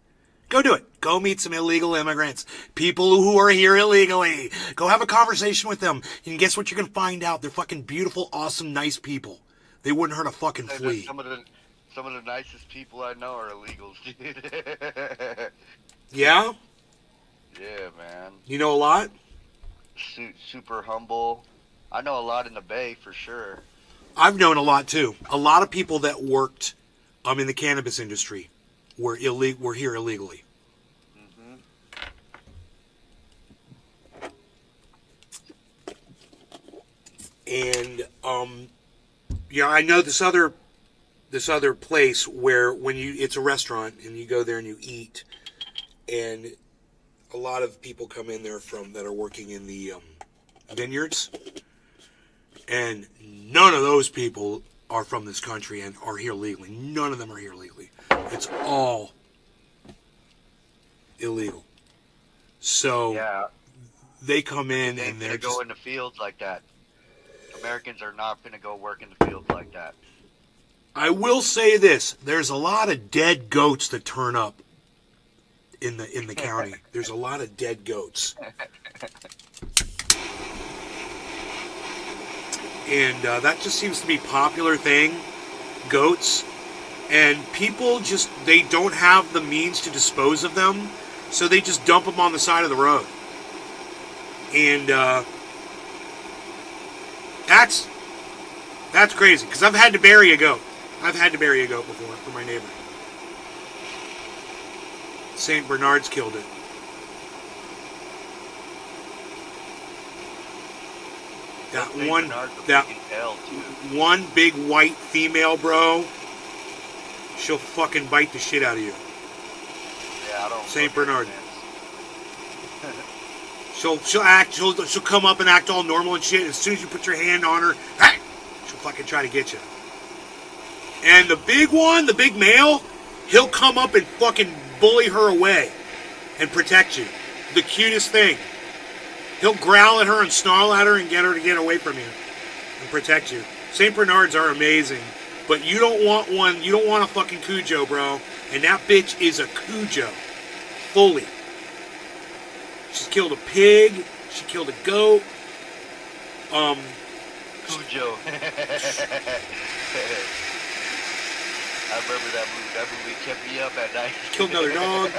Go do it. Go meet some illegal immigrants. People who are here illegally. Go have a conversation with them. And guess what you're going to find out? They're fucking beautiful, awesome, nice people. They wouldn't hurt a fucking flea. Some of the nicest people I know are illegals, dude. Yeah? Yeah, man. You know a lot? Super humble. I know a lot in the Bay for sure. I've known a lot too. A lot of people that worked in the cannabis industry were here illegally. And I know this other place where it's a restaurant and you go there and you eat, and a lot of people come in there that are working in the vineyards, and none of those people are from this country and are here legally. None of them are here legally. It's all illegal. So Yeah. they come in They and they're ain't just go in the fields like that. Americans are not going to go work in the fields like that. I will say this: there's a lot of dead goats that turn up in the county. There's a lot of dead goats, and that just seems to be a popular thing. Goats, and people they don't have the means to dispose of them, so they just dump them on the side of the road, and that's crazy, because I've had to bury a goat. I've had to bury a goat before for my neighbor. St. Bernard's killed it. That St. one, Bernard's a that big hell, too. one big white female, bro. She'll fucking bite the shit out of you. Yeah, I don't. St. Bernard. She'll come up and act all normal and shit. And as soon as you put your hand on her, she'll fucking try to get you. And the big one, the big male, he'll come up and fucking bully her away and protect you. The cutest thing. He'll growl at her and snarl at her and get her to get away from you and protect you. St. Bernards are amazing, but you don't want one. You don't want a fucking Cujo, bro. And that bitch is a Cujo, fully. She's killed a pig. She killed a goat. Cujo. I remember that movie. That movie kept me up at night. Killed another dog.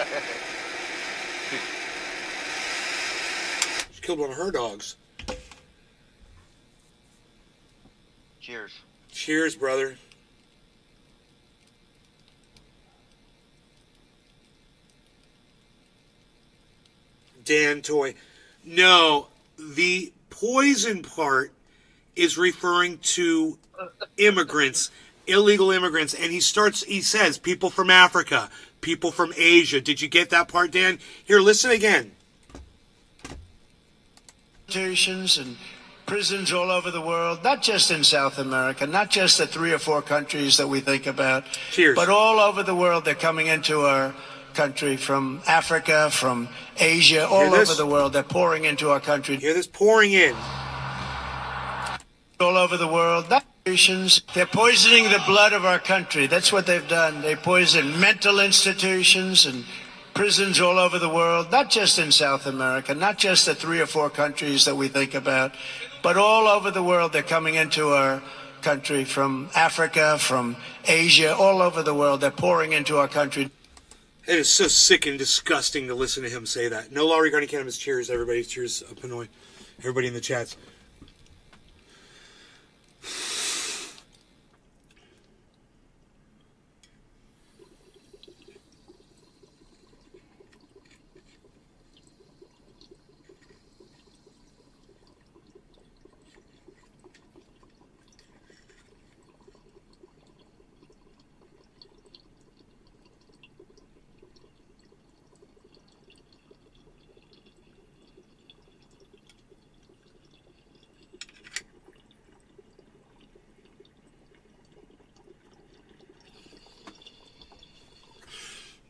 She killed one of her dogs. Cheers. Cheers, brother. Dan Toy. No, the poison part is referring to immigrants, illegal immigrants, and he says people from Africa, people from Asia. Did you get that part, Dan? Here, listen again. Institutions and prisons all over the world, not just in South America, not just the 3 or 4 countries that we think about, Cheers. but all over the world. They're coming into our country from Africa, from Asia, all over the world. They're pouring into our country. Hear this pouring in. All over the world. They're poisoning the blood of our country. That's what they've done. They poison mental institutions and prisons all over the world, not just in South America, not just the 3 or 4 countries that we think about, but all over the world. They're coming into our country from Africa, from Asia, all over the world. They're pouring into our country. It is so sick and disgusting to listen to him say that. No law regarding cannabis. Cheers, everybody. Cheers, Pinoy. Everybody in the chats.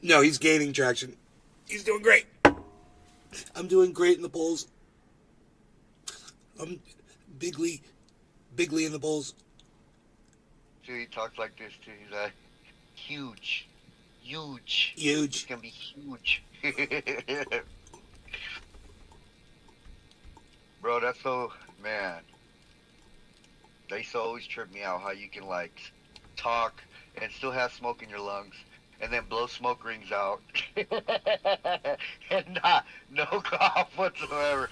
No, he's gaining traction. He's doing great. I'm doing great in the polls. I'm bigly in the polls. See, he talks like this too. He's like, huge. It's gonna be huge. Bro, that's so, man. They used to always trip me out how you can like talk and still have smoke in your lungs, and then blow smoke rings out, and no cough whatsoever.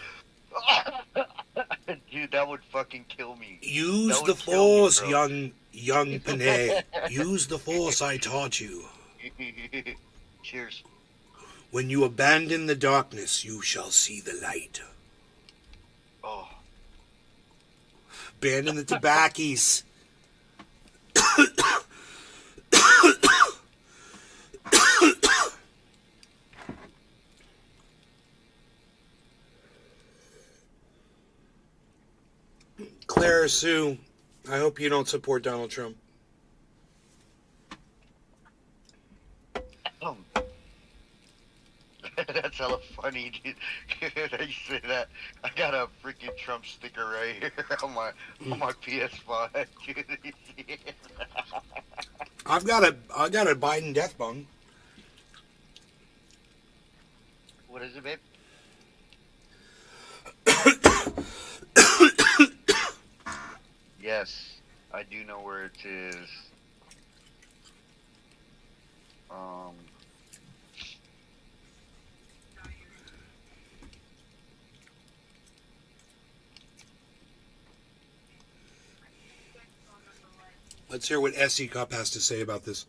Dude, dude, that would fucking kill me. Use That the would kill me, force, bro. young Panay. Use the force I taught you. Cheers. When you abandon the darkness, you shall see the light. Oh. Abandon the tobackies. Claire Sue, I hope you don't support Donald Trump. That's hella funny, dude. That you say that. I got a freaking Trump sticker right here on my PS5. I got a Biden death bung. What is it, babe? Yes, I do know where it is. Let's hear what SE Cup has to say about this.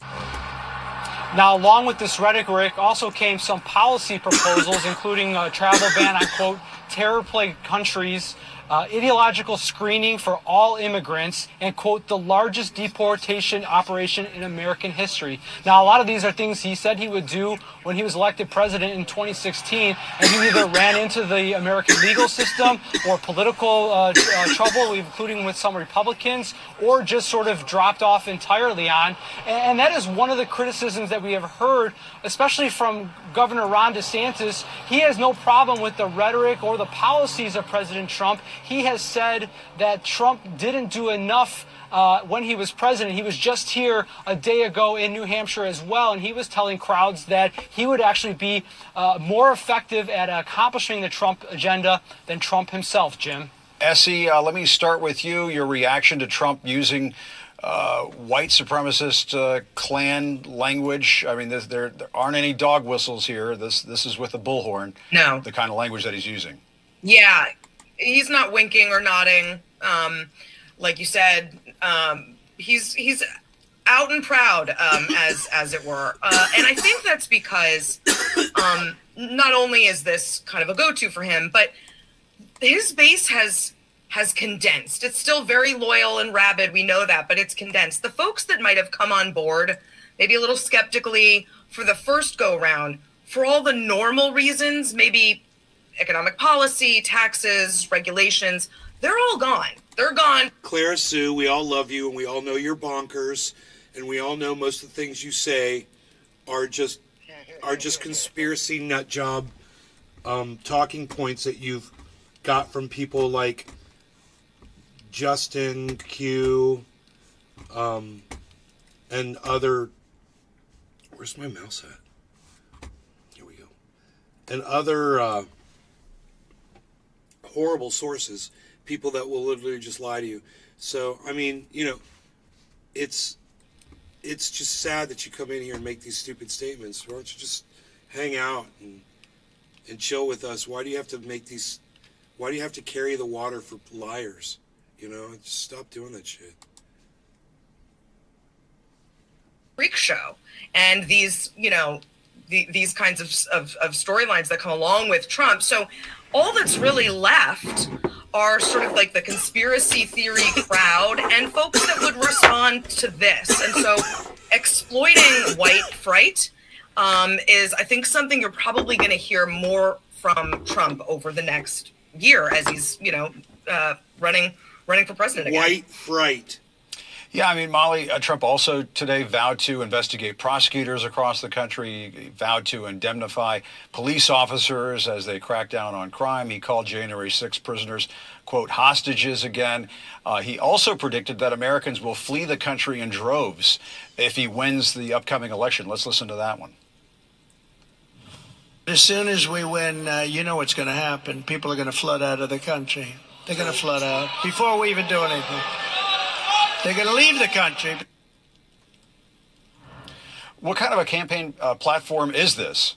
Now, along with this rhetoric also came some policy proposals, including a travel ban on, quote, terror-plagued countries, ideological screening for all immigrants, and, quote, the largest deportation operation in American history. Now, a lot of these are things he said he would do when he was elected president in 2016, and he either ran into the American legal system or political trouble, including with some Republicans, or just sort of dropped off entirely on. And that is one of the criticisms that we have heard, especially from Governor Ron DeSantis. He has no problem with the rhetoric or the policies of President Trump. He has said that Trump didn't do enough when he was president. He was just here a day ago in New Hampshire as well, and he was telling crowds that he would actually be more effective at accomplishing the Trump agenda than Trump himself, Jim. Essie, let me start with you. Your reaction to Trump using white supremacist Klan language. I mean, there aren't any dog whistles here. This is with a bullhorn. No. The kind of language that he's using. Yeah, he's not winking or nodding. Like you said, he's out and proud, as it were. And I think that's because not only is this kind of a go-to for him, but his base has condensed. It's still very loyal and rabid. We know that, but it's condensed. The folks that might have come on board, maybe a little skeptically for the first go round, for all the normal reasons, maybe economic policy, taxes, regulations, they're all gone. They're gone. Claire Sue, we all love you, and we all know you're bonkers, and we all know most of the things you say are just conspiracy nut job talking points that you've got from people like Justin Q and other. Where's my mouse at? Here we go. And other horrible sources, people that will literally just lie to you. So, I mean, you know, it's just sad that you come in here and make these stupid statements. Why don't you just hang out and chill with us? Why do you have to make these? Why do you have to carry the water for liars? You know, just stop doing that shit. Freak show, and these, you know, these kinds of storylines that come along with Trump. So all that's really left are sort of like the conspiracy theory crowd and folks that would respond to this. And so exploiting white fright is, I think, something you're probably going to hear more from Trump over the next year as he's, you know, running for president again. White fright. Yeah, I mean, Molly, Trump also today vowed to investigate prosecutors across the country. He vowed to indemnify police officers as they crack down on crime. He called January 6 prisoners, quote, hostages again. He also predicted that Americans will flee the country in droves if he wins the upcoming election. Let's listen to that one. As soon as we win, you know what's going to happen. People are going to flood out of the country. They're going to flood out before we even do anything. They're going to leave the country. What kind of a campaign platform is this?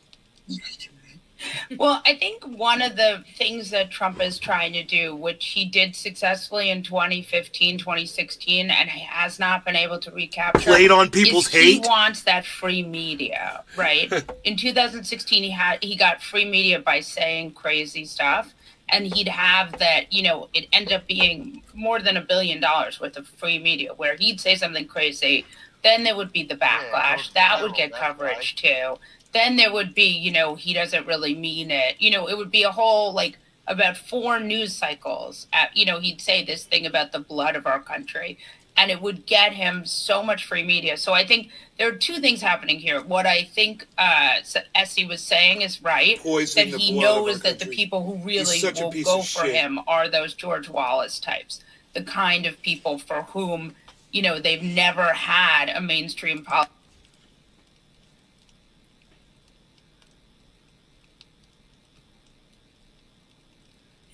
Well, I think one of the things that Trump is trying to do, which he did successfully in 2015, 2016, and he has not been able to recapture, played on people's hate. He wants that free media, right? In 2016, he got free media by saying crazy stuff, and he'd have that. It ended up being more than $1 billion worth of free media, where he'd say something crazy, then there would be the backlash that would get coverage too. Then there would be, he doesn't really mean it. It would be a whole, about 4 news cycles. He'd say this thing about the blood of our country, and it would get him so much free media. So I think there are 2 things happening here. What I think Essie was saying is right, Poisoning that the he blood of knows our that the country. people who really He's such a will piece go of for shit. him are those George Wallace types, the kind of people for whom, they've never had a mainstream policy.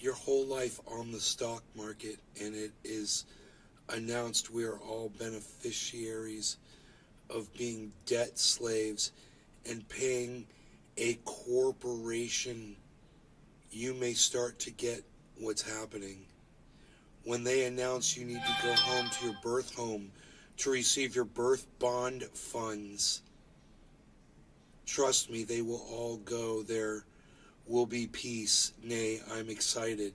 Your whole life on the stock market, and it is announced we are all beneficiaries of being debt slaves and paying a corporation. You may start to get what's happening. When they announce you need to go home to your birth home to receive your birth bond funds, trust me, they will all go there. Will be peace. Nay, I'm excited.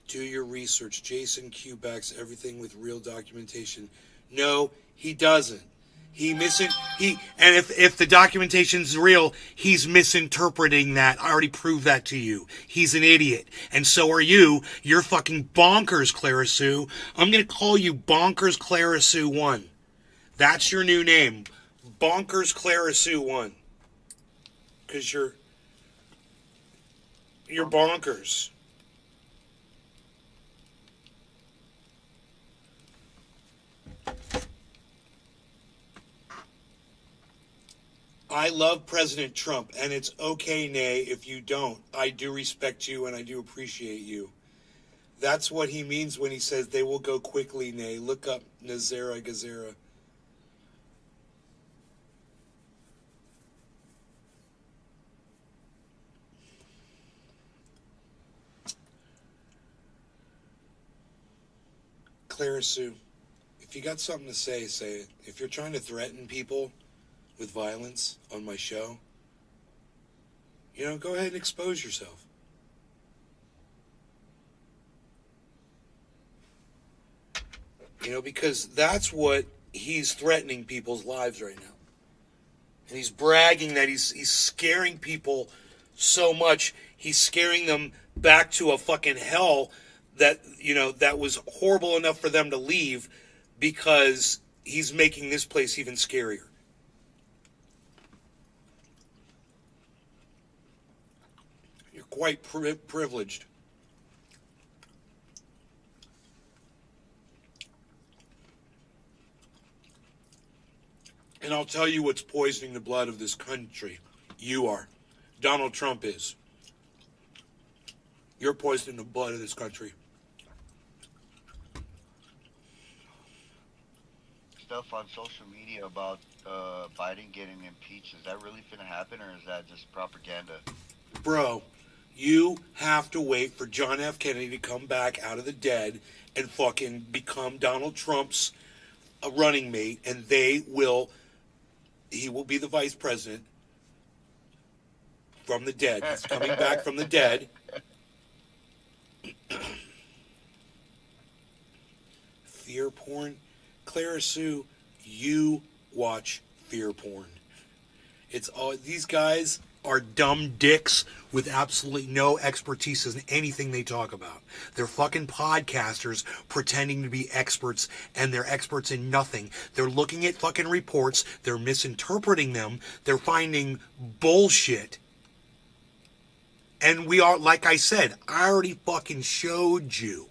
Do your research. Jason Q backs everything with real documentation. No, he doesn't. And if the documentation's real, he's misinterpreting that. I already proved that to you. He's an idiot. And so are you. You're fucking bonkers, Clara Sue. I'm gonna call you Bonkers Clara Sue 1. That's your new name. Bonkers Clara Sue 1. Because you're bonkers. I love President Trump, and it's okay, Nay, if you don't. I do respect you, and I do appreciate you. That's what he means when he says they will go quickly, Nay. Look up Nazera Gazera. Clara Sue, if you got something to say, say it. If you're trying to threaten people with violence on my show, go ahead and expose yourself. Because that's what he's threatening people's lives right now. And he's bragging that he's scaring people so much, he's scaring them back to a fucking hell that, that was horrible enough for them to leave, because he's making this place even scarier. You're quite privileged. And I'll tell you what's poisoning the blood of this country. You are. Donald Trump is. You're poisoning the blood of this country. Stuff on social media about Biden getting impeached, is that really gonna happen, or is that just propaganda? Bro, you have to wait for John F. Kennedy to come back out of the dead and fucking become Donald Trump's running mate, and he will be the vice president from the dead. He's coming back from the dead. Fear porn? Clara Sue, you watch fear porn. It's all, these guys are dumb dicks with absolutely no expertise in anything they talk about. They're fucking podcasters pretending to be experts, and they're experts in nothing. They're looking at fucking reports, they're misinterpreting them, they're finding bullshit. And we are, like I said, I already fucking showed you.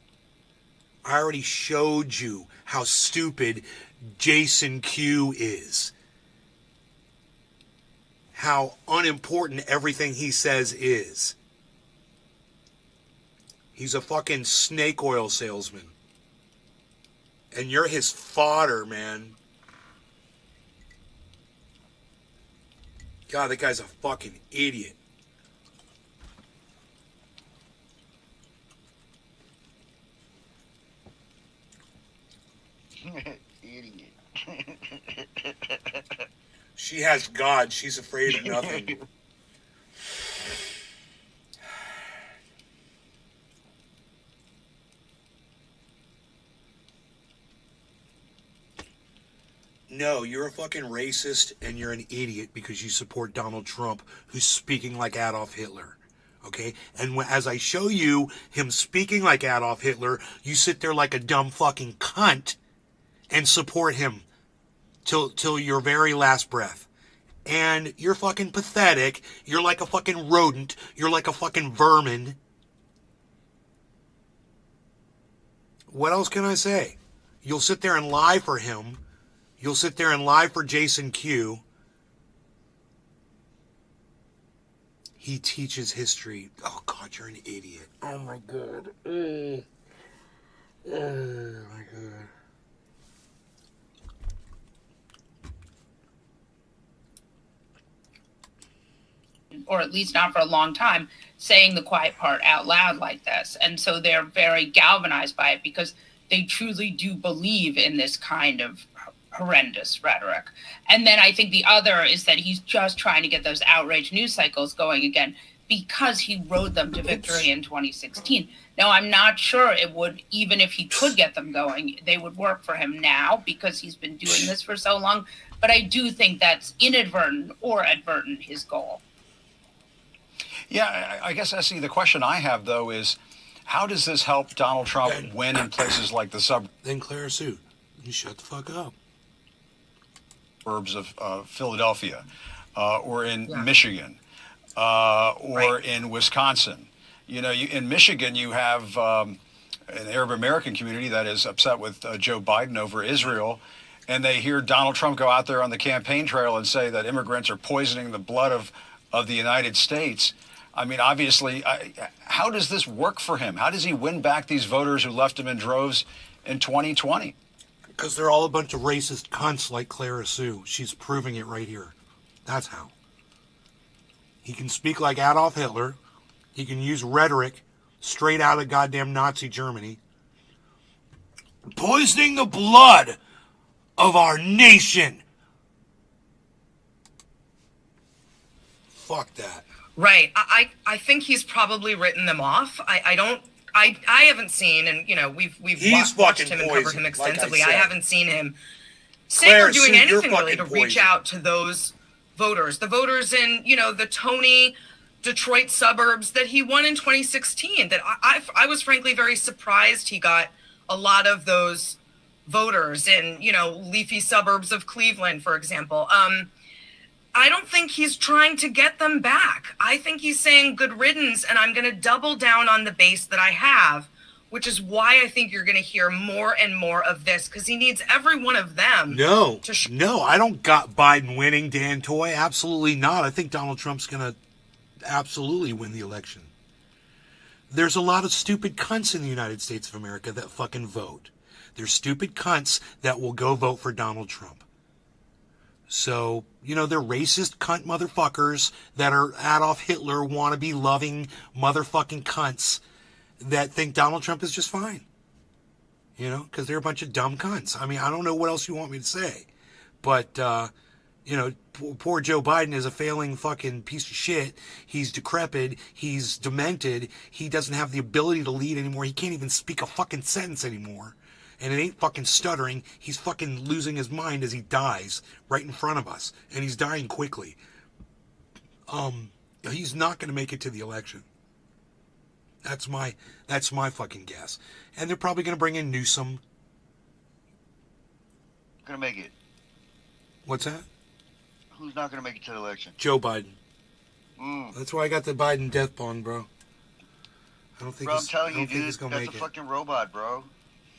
I already showed you how stupid Jason Q is. How unimportant everything he says is. He's a fucking snake oil salesman. And you're his fodder, man. God, that guy's a fucking idiot. Idiot. She has God. She's afraid of nothing. No, you're a fucking racist and you're an idiot because you support Donald Trump, who's speaking like Adolf Hitler. Okay? And as I show you him speaking like Adolf Hitler, you sit there like a dumb fucking cunt and support him till your very last breath. And you're fucking pathetic. You're like a fucking rodent. You're like a fucking vermin. What else can I say? You'll sit there and lie for him. You'll sit there and lie for Jason Q. He teaches history. Oh, God, you're an idiot. Oh, my God. Oh, my God. Or at least not for a long time, saying the quiet part out loud like this. And so they're very galvanized by it because they truly do believe in this kind of horrendous rhetoric. And then I think the other is that he's just trying to get those outrage news cycles going again because he rode them to victory in 2016. Now, I'm not sure it would, even if he could get them going, they would work for him now because he's been doing this for so long. But I do think that's inadvertent or advertent his goal. Yeah, I guess, Essie, the question I have, though, is how does this help Donald Trump win in places like the suburbs? Then Clara Sue, you shut the fuck up. Suburbs of Philadelphia, or in Michigan, or in Wisconsin. You know, in Michigan, you have an Arab American community that is upset with Joe Biden over Israel, and they hear Donald Trump go out there on the campaign trail and say that immigrants are poisoning the blood of the United States. I mean, obviously, how does this work for him? How does he win back these voters who left him in droves in 2020? Because they're all a bunch of racist cunts like Clara Sue. She's proving it right here. That's how. He can speak like Adolf Hitler. He can use rhetoric straight out of goddamn Nazi Germany. Poisoning the blood of our nation. Fuck that. Right. I think he's probably written them off. I haven't seen, and you know, we've watched him and covered him extensively. I haven't seen him saying or doing anything really to reach out to those voters, the voters in, you know, the Tony, Detroit suburbs that he won in 2016. That I was frankly very surprised he got a lot of those voters in, you know, leafy suburbs of Cleveland, for example. I don't think he's trying to get them back. I think he's saying good riddance, and I'm going to double down on the base that I have, which is why I think you're going to hear more and more of this, because he needs every one of them. No, I don't got Biden winning, Dan Toy. Absolutely not. I think Donald Trump's going to absolutely win the election. There's a lot of stupid cunts in the United States of America that fucking vote. There's stupid cunts that will go vote for Donald Trump. So, you know, they're racist cunt motherfuckers that are Adolf Hitler wannabe loving motherfucking cunts that think Donald Trump is just fine. You know, because they're a bunch of dumb cunts. I mean, I don't know what else you want me to say. But, you know, poor Joe Biden is a failing fucking piece of shit. He's decrepit. He's demented. He doesn't have the ability to lead anymore. He can't even speak a fucking sentence anymore. And it ain't fucking stuttering. He's fucking losing his mind as he dies right in front of us. And he's dying quickly. He's not going to make it to the election. That's my fucking guess. And they're probably going to bring in Newsom. Gonna make it. What's that? Who's not gonna make it to the election? Joe Biden. That's why I got the Biden death bond, bro. I don't think Bro, I'm telling you, dude, that's a fucking robot, bro.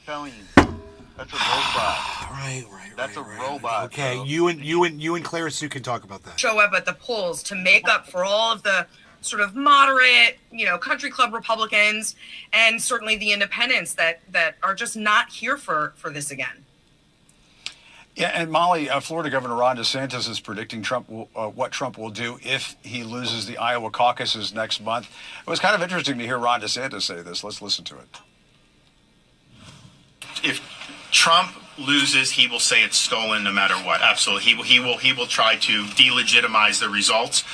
Telling you, that's a robot. Right. That's a robot. Okay, bro. you and Clara Sue can talk about that. Show up at the polls to make up for all of the sort of moderate, you know, country club Republicans and certainly the independents that are just not here for this again. Yeah, and Molly, Florida Governor Ron DeSantis is predicting what Trump will do if he loses the Iowa caucuses next month. It was kind of interesting to hear Ron DeSantis say this. Let's listen to it. If Trump loses, he will say it's stolen no matter what. Absolutely, he will try to delegitimize the results.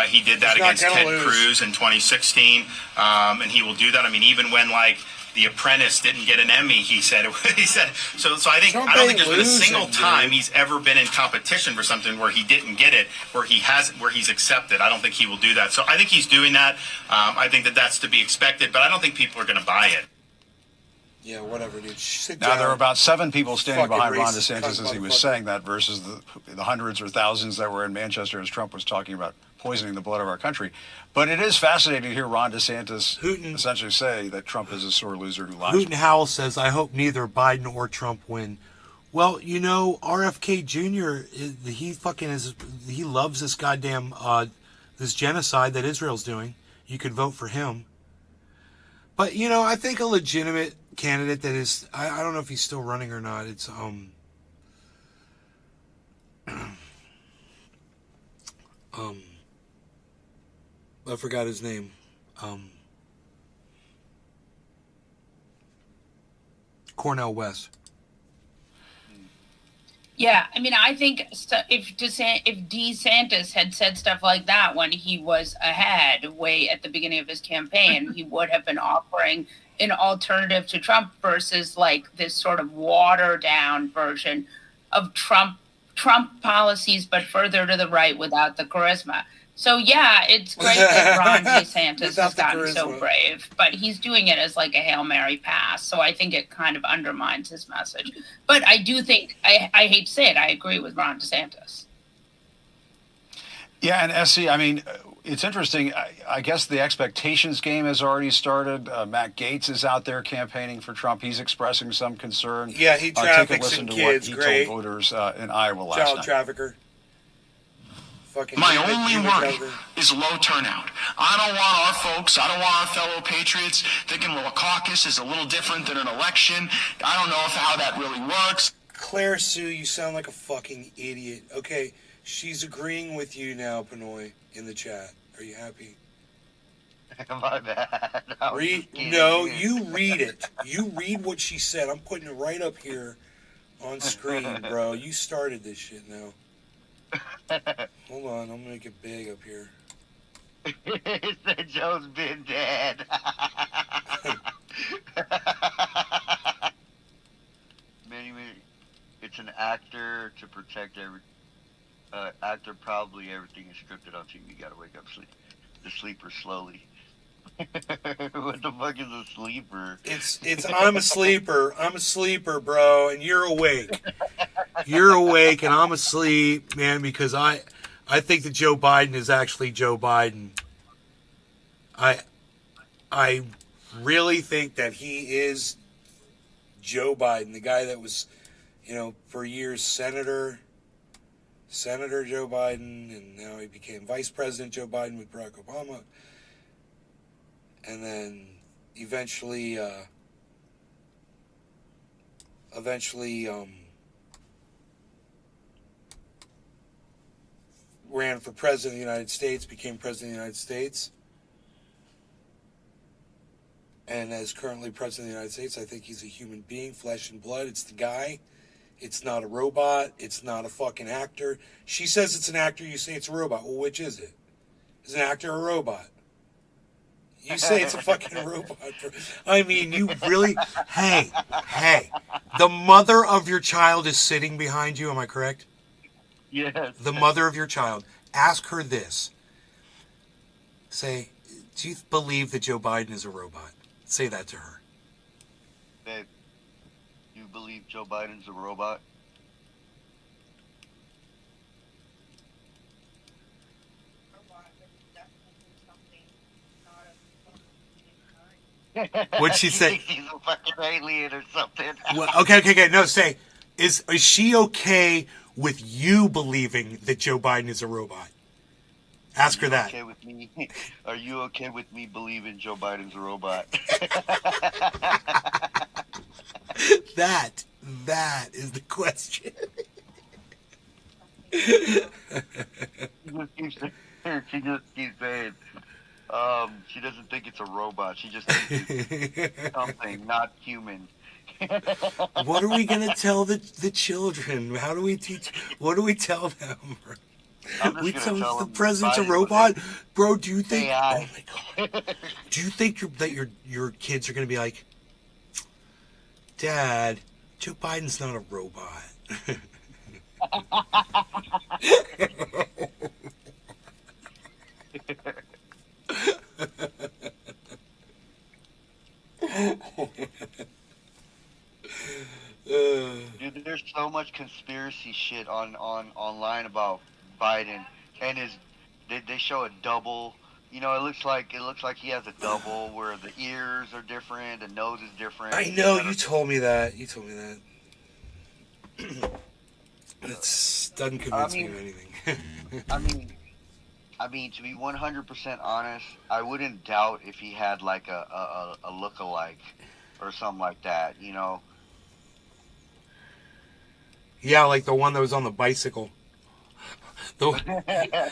He did that against Ted Cruz in 2016, and he will do that. I mean, even when The Apprentice didn't get an Emmy, he said. So I think I don't think there's been a single time he's ever been in competition for something where he didn't get it, where he's accepted. I don't think he will do that. So I think he's doing that. I think that's to be expected, but I don't think people are going to buy it. Yeah, whatever, dude. Sit now, down. there were about 7 people standing behind Ron racist DeSantis as he was saying that versus the hundreds or thousands that were in Manchester as Trump was talking about poisoning the blood of our country. But it is fascinating to hear Ron DeSantis essentially say that Trump is a sore loser who lies. Hooten Howell says, I hope neither Biden or Trump win. Well, RFK Jr., he loves this goddamn, this genocide that Israel's doing. You could vote for him. But, I think a legitimate candidate that is, I don't know if he's still running or not. It's, I forgot his name. Cornel West. Yeah, I mean, I think if DeSantis had said stuff like that when he was ahead, way at the beginning of his campaign, he would have been offering an alternative to Trump versus this sort of watered down version of Trump policies, but further to the right without the charisma. So yeah, it's great that Ron DeSantis has gotten so brave, but he's doing it as a Hail Mary pass. So I think it kind of undermines his message. But I do think, I hate to say it, I agree with Ron DeSantis. Yeah, and SC, I mean, it's interesting. I guess the expectations game has already started. Matt Gaetz is out there campaigning for Trump. He's expressing some concern. Yeah, he traffics some kids. Take a listen to what he told voters in Iowa last night. Child trafficker. My only worry is low turnout. I don't want our folks, I don't want our fellow patriots thinking, well, a caucus is a little different than an election. I don't know how that really works. Claire Sue, you sound like a fucking idiot. Okay, she's agreeing with you now, Pinoy, in the chat. Are you happy? My bad. You read it. You read what she said. I'm putting it right up here on screen, bro. You started this shit now. Hold on, I'm gonna make it big up here. It said Joe's been dead. It's an actor to protect actor. Probably everything is scripted on TV. You gotta wake up, the sleeper slowly. What the fuck is a sleeper? It's I'm a sleeper. I'm a sleeper, bro, and you're awake. You're awake and I'm asleep, man, because I think that Joe Biden is actually Joe Biden. I really think that he is Joe Biden, the guy that was, for years Senator Joe Biden, and now he became Vice President Joe Biden with Barack Obama. And then eventually ran for president of the United States, became president of the United States. And as currently president of the United States, I think he's a human being, flesh and blood. It's the guy. It's not a robot. It's not a fucking actor. She says it's an actor. You say it's a robot. Well, which is it? Is an actor a robot? You say it's a fucking robot. I mean, you really... Hey. The mother of your child is sitting behind you. Am I correct? Yes. The mother of your child. Ask her this. Say, do you believe that Joe Biden is a robot? Say that to her. Babe, you believe Joe Biden's a robot? What'd she say? He's a fucking alien or something. Well, okay. No, say, is she okay with you believing that Joe Biden is a robot? Ask her that. Okay with me? Are you okay with me believing Joe Biden's a robot? That is the question. She just keeps saying, she doesn't think it's a robot. She just thinks it's something, not human. What are we gonna tell the children? How do we teach? What do we tell them? We tell the president's a robot, bro. Do you think? AI. Oh my god! Do you think that your kids are gonna be like, Dad, Joe Biden's not a robot? Dude, there's so much conspiracy shit online about Biden and they show a double. You know, it looks like he has a double where the ears are different, the nose is different. I know, you told me that. It doesn't convince me of anything. I mean, to be 100% honest, I wouldn't doubt if he had like a look-alike or something like that, you know? Yeah, like the one that was on the bicycle. The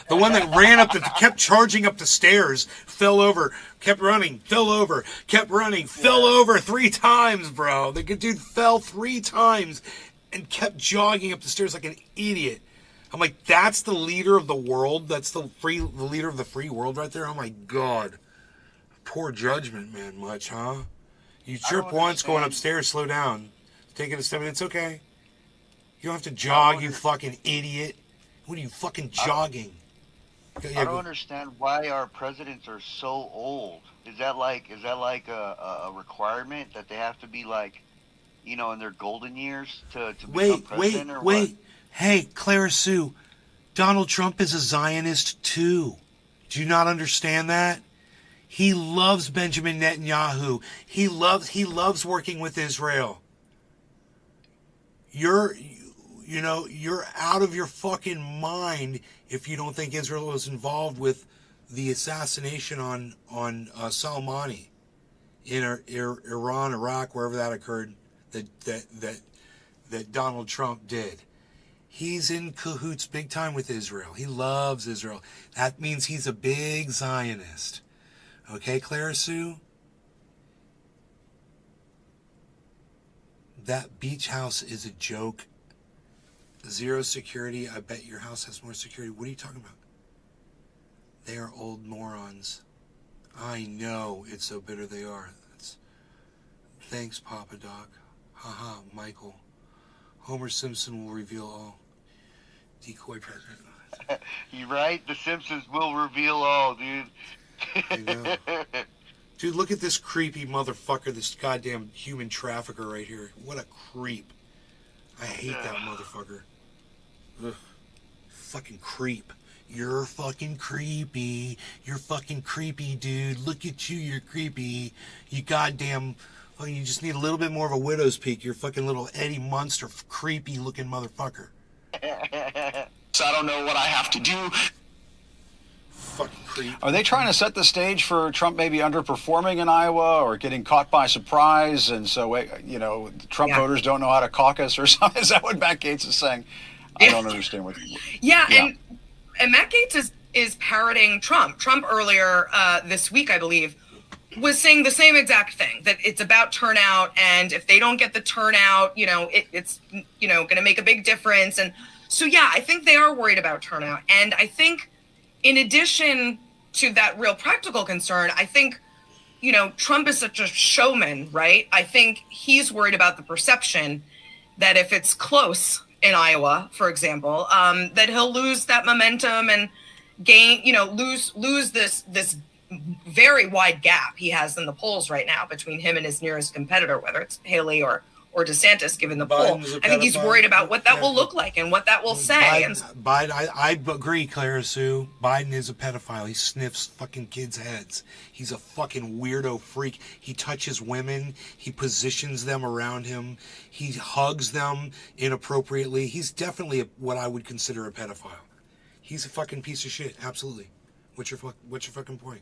one that kept charging up the stairs, fell over, kept running, fell over, kept running, fell over 3 times, bro. The dude fell 3 times and kept jogging up the stairs like an idiot. I'm like, that's the leader of the world? That's the leader of the free world right there? Oh my God. Poor judgment, man, much, huh? You trip once going upstairs, slow down. Taking a step, and it's okay. You don't have to jog, you fucking idiot. What are you fucking jogging? I don't understand why our presidents are so old. Is that like a requirement that they have to be like, you know, in their golden years to become president or what? Hey, Clara Sue, Donald Trump is a Zionist too. Do you not understand that? He loves Benjamin Netanyahu. He loves working with Israel. You're out of your fucking mind if you don't think Israel was involved with the assassination on Soleimani in Iran, Iraq, wherever that occurred, that Donald Trump did. He's in cahoots big time with Israel. He loves Israel. That means he's a big Zionist. Okay, Clara Sue? That beach house is a joke. 0 security. I bet your house has more security. What are you talking about? They are old morons. I know. It's so bitter they are. Thanks, Papa Doc. Haha, Michael. Homer Simpson will reveal all. Decoy president. You right? The Simpsons will reveal all, dude. I know. Dude, look at this creepy motherfucker, this goddamn human trafficker right here. What a creep. I hate that motherfucker. Ugh. Fucking creep. You're fucking creepy. You're fucking creepy, dude. Look at you, you're creepy. You goddamn... Well, you just need a little bit more of a widow's peak. You're fucking little Eddie Munster, creepy looking motherfucker. So I don't know what I have to do. Fucking creep. Are they trying to set the stage for Trump maybe underperforming in Iowa or getting caught by surprise? And so, you know, Trump voters don't know how to caucus or something? Is that what Matt Gaetz is saying? I don't understand what. Yeah. And Matt Gaetz is parroting Trump. Trump earlier this week, I believe, was saying the same exact thing, that it's about turnout, and if they don't get the turnout, you know, it's you know, going to make a big difference. And so, yeah, I think they are worried about turnout. And I think in addition to that real practical concern, I think, you know, Trump is such a showman, right? I think he's worried about the perception that if it's close in Iowa, for example, that he'll lose that momentum and gain, you know, lose this very wide gap he has in the polls right now between him and his nearest competitor, whether it's Haley or DeSantis, given the poll. I think he's worried about what that will look like and what that will say. Biden, I agree, Clara Sue. Biden is a pedophile. He sniffs fucking kids' heads. He's a fucking weirdo freak. He touches women. He positions them around him. He hugs them inappropriately. He's definitely what I would consider a pedophile. He's a fucking piece of shit. Absolutely. What's your fucking point?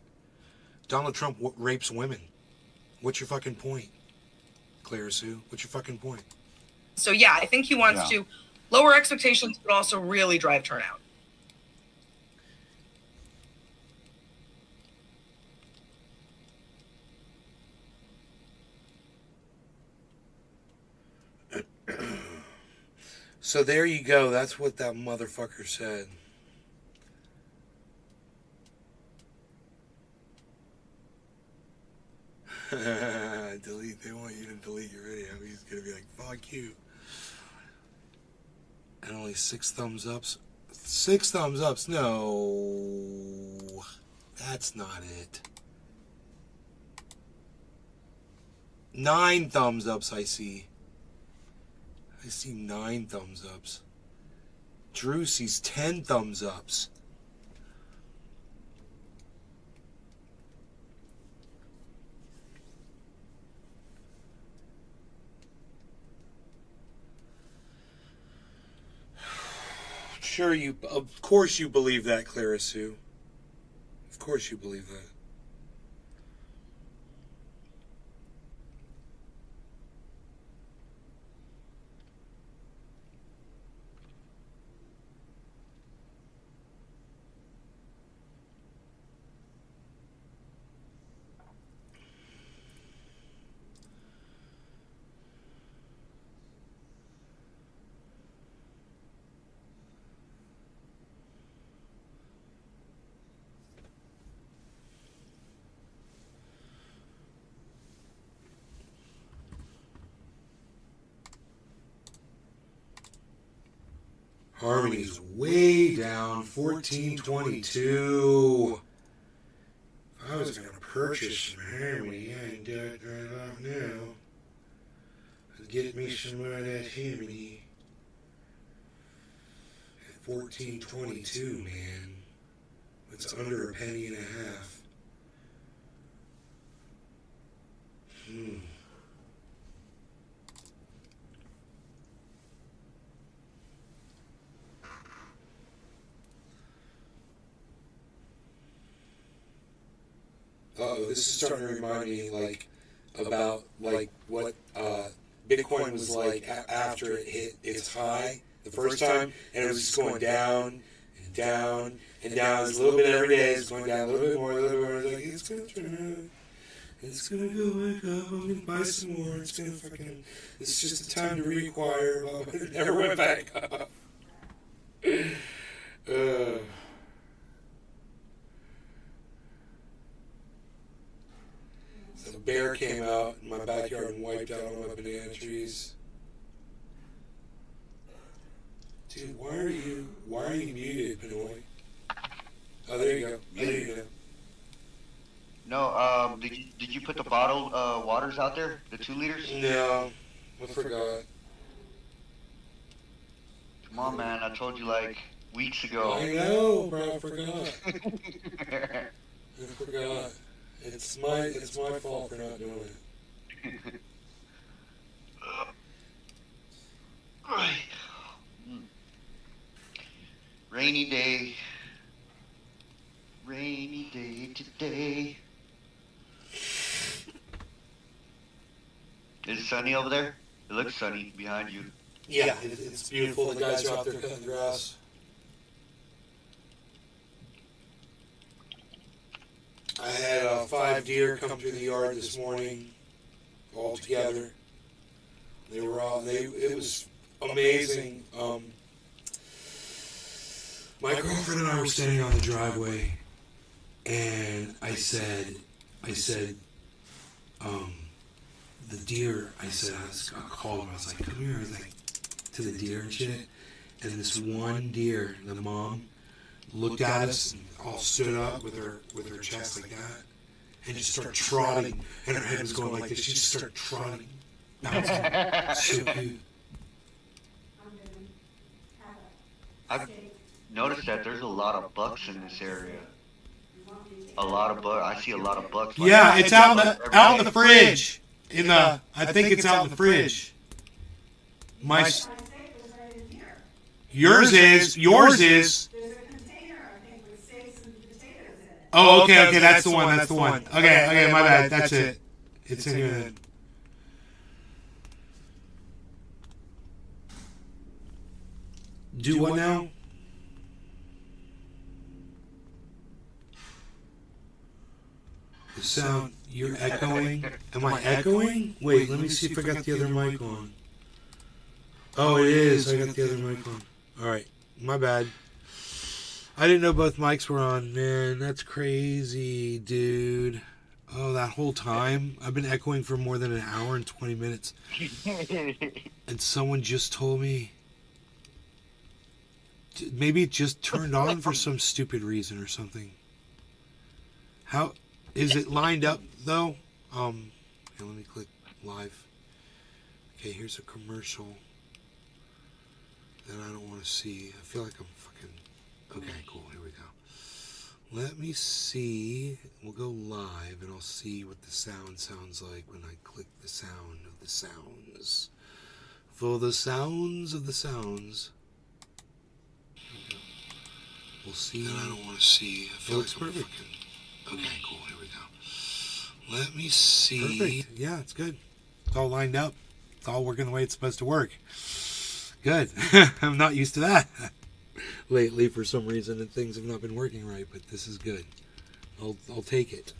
Donald Trump rapes women. What's your fucking point, Clara Sue? What's your fucking point? So, yeah, I think he wants to lower expectations, but also really drive turnout. So there you go. That's what that motherfucker said. Delete. They want you to delete your video. He's gonna be like, "Fuck you." And only 6 thumbs ups. 6 thumbs ups. No, that's not it. 9 thumbs ups. I see 9 thumbs ups. Drew sees 10 thumbs ups. Sure, of course you believe that, Clara Sue. Of course you believe that. Harmony's way down, 1422. If I was going to purchase some Harmony, I'd do it right off now. Get me some more of that Harmony. At 1422, man. It's under a penny and a half. This is starting to remind me, about, what Bitcoin was like after it hit its high the first time, and it was just going down and down and down. It was a little bit every day. It's going down a little bit more, a little bit more. It's like, it's going to turn around. It's going to go back up. I'm going to buy some more. It's going to fucking... It's just the time to reacquire. But it never went back up. So the bear came out in my backyard and wiped out all my banana trees. Dude, why are you muted, Pinoy? Oh, there you go. There you go. No, did you put the bottled waters out there? The 2 liters? No, I forgot. Come on, man. I told you like weeks ago. I know, bro. I forgot. I forgot. It's my fault for not doing it. Rainy day. Rainy day today. Is it sunny over there? It looks sunny behind you. Yeah, it's beautiful. The guys are out there cutting grass. I had 5 deer come through the yard this morning, all together. They were all. It was amazing. My girlfriend and I were standing on the driveway, and I said, the deer. I called him. I was like, come here, to the deer and shit. And this one deer, the mom, looked at us and all stood up with her chest like that, and just started trotting, and her head was going like this. She just started trotting, bouncing. So cute. I've noticed that there's a lot of bucks in this area. A lot of bucks. I see a lot of bucks. Yeah, it's out in the fridge. I think it's out in the fridge. Yours is. There's a container, I think, with steaks and potatoes in it. Oh, okay, that's the one. Okay, my bad. That's it. It's in here. Do what now? The sound. You're echoing? Am I echoing? Wait, let me see if I got the other mic on. Oh, it is. I got the other mic on. Alright, my bad. I didn't know both mics were on. Man, that's crazy, dude. Oh, that whole time? I've been echoing for more than an hour and 20 minutes. And someone just told me... Maybe it just turned on for some stupid reason or something. How... Is it lined up, though? Here, let me click live. Okay, here's a commercial that I don't want to see. I feel like I'm fucking... Okay, cool. Here we go. Let me see. We'll go live, and I'll see what the sound sounds like when I click the sound of the sounds. For the sounds of the sounds. We'll see. That I don't want to see. I feel like I'm fucking... Okay, cool. Here we go. Let me see. Perfect. Yeah, it's good. It's all lined up. It's all working the way it's supposed to work. Good. I'm not used to that lately for some reason, and things have not been working right, but this is good. I'll take it.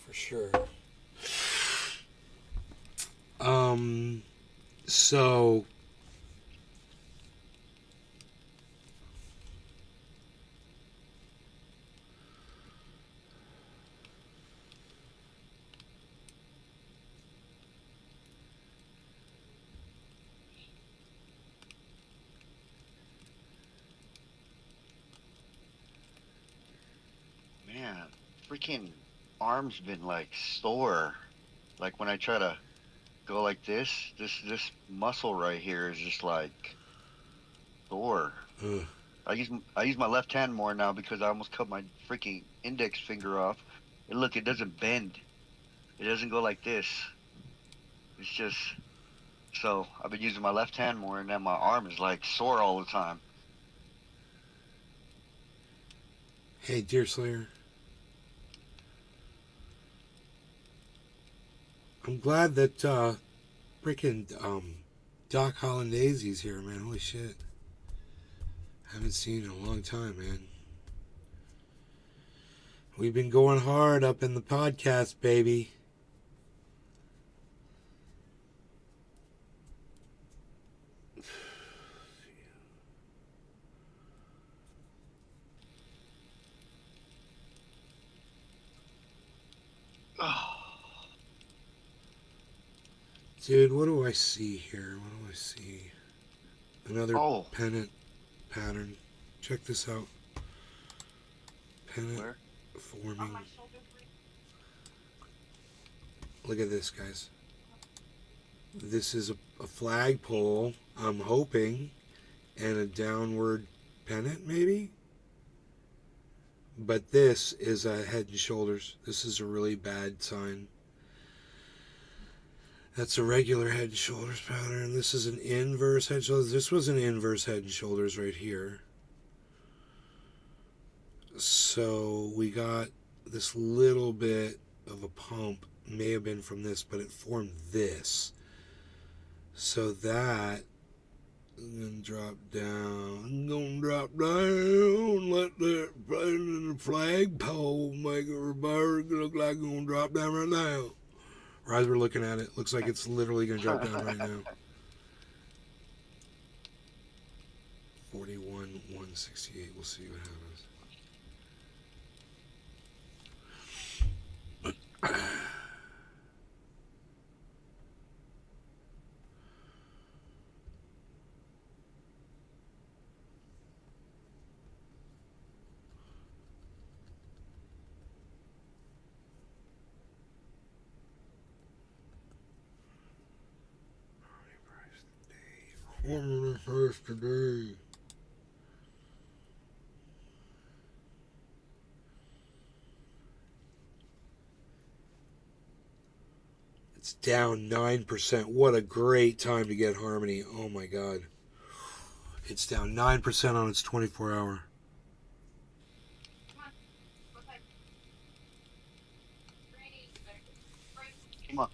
For sure. So... Man, freaking arm's been like sore. Like when I try to go like this muscle right here is just like sore. Ugh. I use my left hand more now because I almost cut my freaking index finger off. And look, it doesn't bend. It doesn't go like this. It's just so I've been using my left hand more, and then my arm is like sore all the time. Hey, Deer Slayer. I'm glad that freaking Doc Hollandaisy's here, man. Holy shit. Haven't seen in a long time, man. We've been going hard up in the podcast, baby. Dude, what do I see here? What do I see? Another pennant pattern. Check this out. Pennant forming. Look at this, guys. This is a flagpole, I'm hoping, and a downward pennant, maybe? But this is a head and shoulders. This is a really bad sign. That's a regular head and shoulders pattern. This is an inverse head and shoulders. This was an inverse head and shoulders right here. So we got this little bit of a pump. May have been from this, but it formed this. So that is going to drop down. Going to drop down. Let that flagpole make a bird look like it's going to drop down right now. Or as we're looking at it, looks like it's literally going to drop down right now. 41,168. We'll see what happens. Formula first today. It's down 9%. What a great time to get Harmony. Oh my God. It's down 9% on its 24-hour. Come on.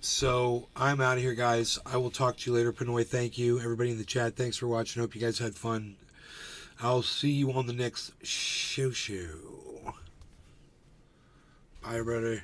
So I'm out of here, guys. I will talk to you later. Pinoy, thank you. Everybody in the chat, thanks for watching. Hope you guys had fun. I'll see you on the next show. Bye, brother.